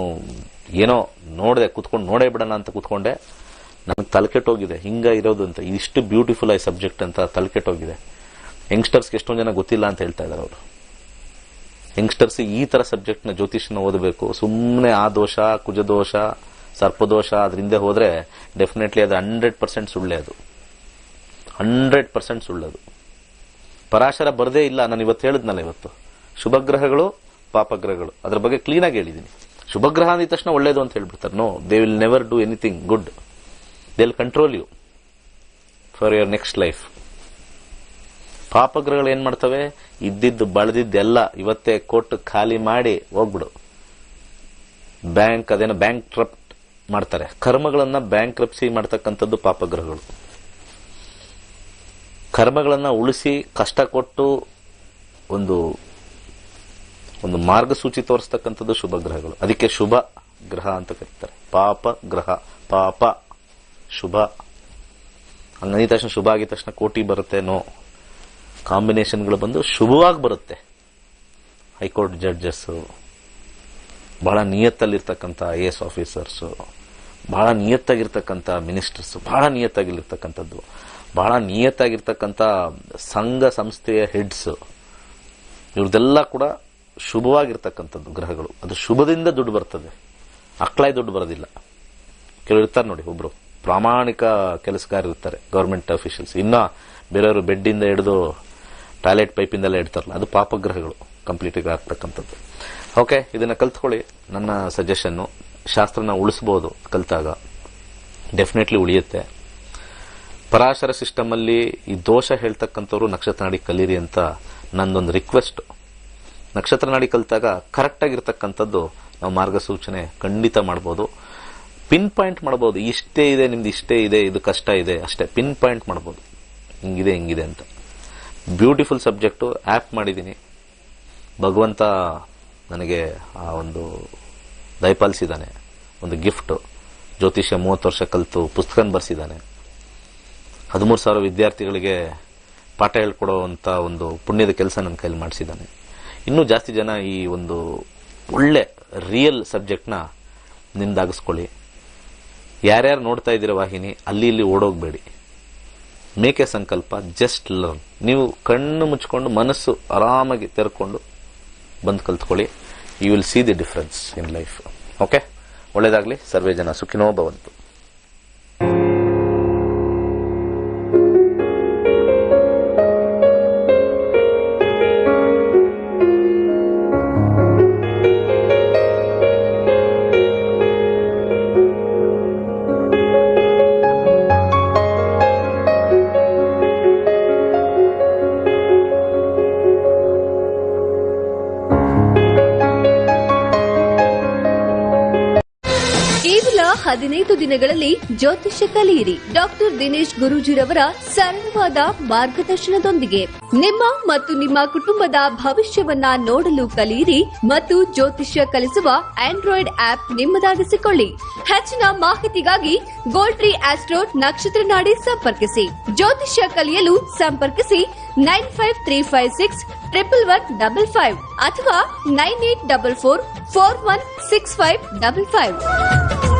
Speaker 1: ಏನೋ ನೋಡಿದೆ, ಕುತ್ಕೊಂಡು ನೋಡೇ ಬಿಡೋಣ ಅಂತ ಕುತ್ಕೊಂಡೆ. ನನಗೆ ತಲೆಕೆಟ್ಟೋಗಿದೆ ಹಿಂಗ ಇರೋದು ಅಂತ. ಇದಿಷ್ಟು ಬ್ಯೂಟಿಫುಲ್ ಆಗಿ ಸಬ್ಜೆಕ್ಟ್ ಅಂತ ತಲೆಕೆಟ್ಟೋಗಿದೆ. ಯಂಗ್ಸ್ಟರ್ಸ್ಗೆ ಎಷ್ಟೊಂದು ಜನ ಗೊತ್ತಿಲ್ಲ ಅಂತ ಹೇಳ್ತಾ ಇದ್ದಾರೆ ಅವರು. ಯಂಗ್ಸ್ಟರ್ಸ್ ಈ ತರ ಸಬ್ಜೆಕ್ಟ್ನ ಜ್ಯೋತಿಷ್ಯನ ಓದಬೇಕು. ಸುಮ್ಮನೆ ಆ ದೋಷ, ಕುಜದೋಷ, ಸರ್ಪದೋಷ ಅದರಿಂದ ಹೋದ್ರೆ ಡೆಫಿನೆಟ್ಲಿ ಅದು 100% ಸುಳ್ಳೆ. ಅದು 100% ಸುಳ್ಳದು. ಪರಾಶರ ಬರದೇ ಇಲ್ಲ. ನಾನು ಇವತ್ತು ಹೇಳಿದ್ನಲ್ಲ, ಇವತ್ತು ಶುಭಗ್ರಹಗಳು ಪಾಪಗ್ರಹಗಳು ಅದ್ರ ಬಗ್ಗೆ ಕ್ಲೀನ್ ಆಗಿ ಹೇಳಿದ್ದೀನಿ. ಶುಭಗ್ರಹ ಅಂದ ತಕ್ಷಣ ಒಳ್ಳೇದು ಅಂತ ಹೇಳ್ಬಿಡ್ತಾರೆ. No, they will never do anything good. They will control you for your next life. ಪಾಪಗ್ರಹಗಳು ಏನ್ ಮಾಡ್ತವೆ? ಇದ್ದಿದ್ದು ಬಳದಿದ್ದೆಲ್ಲ ಇವತ್ತೇ ಕೊಟ್ಟು ಖಾಲಿ ಮಾಡಿ ಹೋಗ್ಬಿಡು. ಅದೇನೋ ಬ್ಯಾಂಕ್ ಟ್ರಪ್ಟ್ ಮಾಡ್ತಾರೆ. ಕರ್ಮಗಳನ್ನ ಬ್ಯಾಂಕ್ ರಪ್ಸಿ ಮಾಡ್ತಕ್ಕಂಥದ್ದು ಪಾಪಗ್ರಹಗಳು. ಕರ್ಮಗಳನ್ನ ಉಳಿಸಿ ಕಷ್ಟ ಕೊಟ್ಟು ಒಂದು ಮಾರ್ಗಸೂಚಿ ತೋರಿಸ್ತಕ್ಕಂಥದ್ದು ಶುಭ ಗ್ರಹಗಳು. ಅದಕ್ಕೆ ಶುಭ ಗ್ರಹ ಅಂತ ಕರೀತಾರೆ. ಪಾಪ ಗ್ರಹ, ಪಾಪ ಶುಭ. ಹಂಗಂದ ತಕ್ಷಣ ಶುಭ ಆಗಿದ ತಕ್ಷಣ ಕೋಟಿ ಬರುತ್ತೆ? ನೋ. ಕಾಂಬಿನೇಷನ್ಗಳು ಬಂದು ಶುಭವಾಗಿ ಬರುತ್ತೆ. ಹೈಕೋರ್ಟ್ ಜಡ್ಜಸ್ಸು, ಬಹಳ ನಿಯತ್ತಲ್ಲಿರ್ತಕ್ಕಂಥ IAS ಆಫೀಸರ್ಸು, ಬಹಳ ನಿಯತ್ತಾಗಿರ್ತಕ್ಕಂಥ ಮಿನಿಸ್ಟರ್ಸು, ಬಹಳ ನಿಯತ್ತಾಗಿರ್ತಕ್ಕಂಥದ್ದು, ಬಹಳ ನಿಯತ್ತಾಗಿರ್ತಕ್ಕಂಥ ಸಂಘ ಸಂಸ್ಥೆಯ ಹೆಡ್ಸ್, ಇವ್ರದೆಲ್ಲ ಕೂಡ ಶುಭವಾಗಿರ್ತಕ್ಕಂಥದ್ದು ಗ್ರಹಗಳು. ಅದು ಶುಭದಿಂದ ದುಡ್ಡು ಬರ್ತದೆ, ಅಕ್ಲಾಯ್ ದುಡ್ಡು ಬರೋದಿಲ್ಲ. ಕೆಲವರು ಇರ್ತಾರೆ ನೋಡಿ, ಒಬ್ರು ಪ್ರಾಮಾಣಿಕ ಕೆಲಸಗಾರ ಇರ್ತಾರೆ, ಗವರ್ಮೆಂಟ್ ಅಫಿಷಿಯಲ್ಸ್, ಇನ್ನ ಬೇರೆಯವರು ಬೆಡ್ಡಿಂದ ಹಿಡಿದು ಟಾಯ್ಲೆಟ್ ಪೈಪಿಂದೆಲ್ಲ ಇಡ್ತಾರಲ್ಲ, ಅದು ಪಾಪಗ್ರಹಗಳು ಕಂಪ್ಲೀಟ್ ಆಗ್ತಕ್ಕಂಥದ್ದು. ಓಕೆ, ಇದನ್ನ ಕಲ್ತ್ಕೊಳ್ಳಿ. ನನ್ನ ಸಜೆಷನ್ನು, ಶಾಸ್ತ್ರನ ಉಳಿಸಬಹುದು ಕಲ್ತಾಗ, ಡೆಫಿನೆಟ್ಲಿ ಉಳಿಯುತ್ತೆ. ಪರಾಶರ ಸಿಸ್ಟಮ್ ಅಲ್ಲಿ ಈ ದೋಷ ಹೇಳ್ತಕ್ಕಂಥವ್ರು ನಕ್ಷತ್ರ ನಾಡಿ ಕಲೀರಿ ಅಂತ ನಂದೊಂದು ರಿಕ್ವೆಸ್ಟ್. ನಕ್ಷತ್ರ ನಾಡಿ ಕಲ್ತಾಗ ಕರೆಕ್ಟ್ ಆಗಿರ್ತಕ್ಕಂಥದ್ದು ನಾವು ಮಾರ್ಗಸೂಚನೆ ಖಂಡಿತ ಮಾಡಬಹುದು, ಪಿನ್ ಪಾಯಿಂಟ್ ಮಾಡಬಹುದು. ಇಷ್ಟೇ ಇದೆ ನಿಮ್ದು, ಇಷ್ಟೇ ಇದೆ, ಇದು ಕಷ್ಟ ಇದೆ, ಅಷ್ಟೇ ಪಿನ್ ಪಾಯಿಂಟ್ ಮಾಡಬಹುದು, ಹಿಂಗಿದೆ ಅಂತ. ಬ್ಯೂಟಿಫುಲ್ ಸಬ್ಜೆಕ್ಟು, ಆ್ಯಪ್ ಮಾಡಿದ್ದೀನಿ. ಭಗವಂತ ನನಗೆ ಆ ಒಂದು ದಯಪಾಲಿಸಿದ್ದಾನೆ, ಒಂದು ಗಿಫ್ಟ್. ಜ್ಯೋತಿಷ್ಯ 30 ವರ್ಷ ಕಲಿತು ಪುಸ್ತಕ ಬರೆಸಿದ್ದಾನೆ. 13,000 ವಿದ್ಯಾರ್ಥಿಗಳಿಗೆ ಪಾಠ ಹೇಳ್ಕೊಡುವಂತ ಒಂದು ಪುಣ್ಯದ ಕೆಲಸ ನನ್ನ ಕೈಲಿ ಮಾಡಿಸಿದ್ದಾನೆ. ಇನ್ನೂ ಜಾಸ್ತಿ ಜನ ಈ ಒಂದು ಒಳ್ಳೆ ರಿಯಲ್ ಸಬ್ಜೆಕ್ಟ್ನ ನಿಮ್ದಾಗಿಸ್ಕೊಳ್ಳಿ. ಯಾರ್ಯಾರು ನೋಡ್ತಾ ಇದ್ದೀರ ವಾಹಿನಿ, ಅಲ್ಲಿ ಇಲ್ಲಿ ಓಡೋಗ್ಬೇಡಿ. ಮೇಕೆ ಸಂಕಲ್ಪ, ಜಸ್ಟ್ ಲರ್ನ್. ನೀವು ಕಣ್ಣು ಮುಚ್ಕೊಂಡು ಮನಸ್ಸು ಆರಾಮಾಗಿ ತೆರ್ಕೊಂಡು ಬಂದು ಕಲ್ತ್ಕೊಳ್ಳಿ. You will see the difference in life. Okay, ಒಳ್ಳೇದಾಗ್ಲಿ. ಸರ್ವೇ ಜನ ಸುಖಿನೋ ಭವಂತು.
Speaker 11: ಕೇವಲ 15 ದಿನಗಳಲ್ಲಿ ಜ್ಯೋತಿಷ್ಯ ಕಲಿಯಿರಿ. ಡಾಕ್ಟರ್ ದಿನೇಶ್ ಗುರೂಜಿರವರ ಸರಳವಾದ ಮಾರ್ಗದರ್ಶನದೊಂದಿಗೆ ನಿಮ್ಮ ಮತ್ತು ನಿಮ್ಮ ಕುಟುಂಬದ ಭವಿಷ್ಯವನ್ನ ನೋಡಲು ಕಲಿಯಿರಿ ಮತ್ತು ಜ್ಯೋತಿಷ್ಯ ಕಲಿಸುವ ಆಂಡ್ರಾಯ್ಡ್ ಆಪ್ ನಿಮ್ಮದಾಗಿಸಿಕೊಳ್ಳಿ. ಹೆಚ್ಚಿನ ಮಾಹಿತಿಗಾಗಿ ಗೋಲ್ಡ್ ಟ್ರೀ ಆಸ್ಟ್ರೋ ನಕ್ಷತ್ರ ನಾಡಿ ಸಂಪರ್ಕಿಸಿ. ಜ್ಯೋತಿಷ್ಯ ಕಲಿಯಲು ಸಂಪರ್ಕಿಸಿ 9535611155 ಅಥವಾ 9844416555.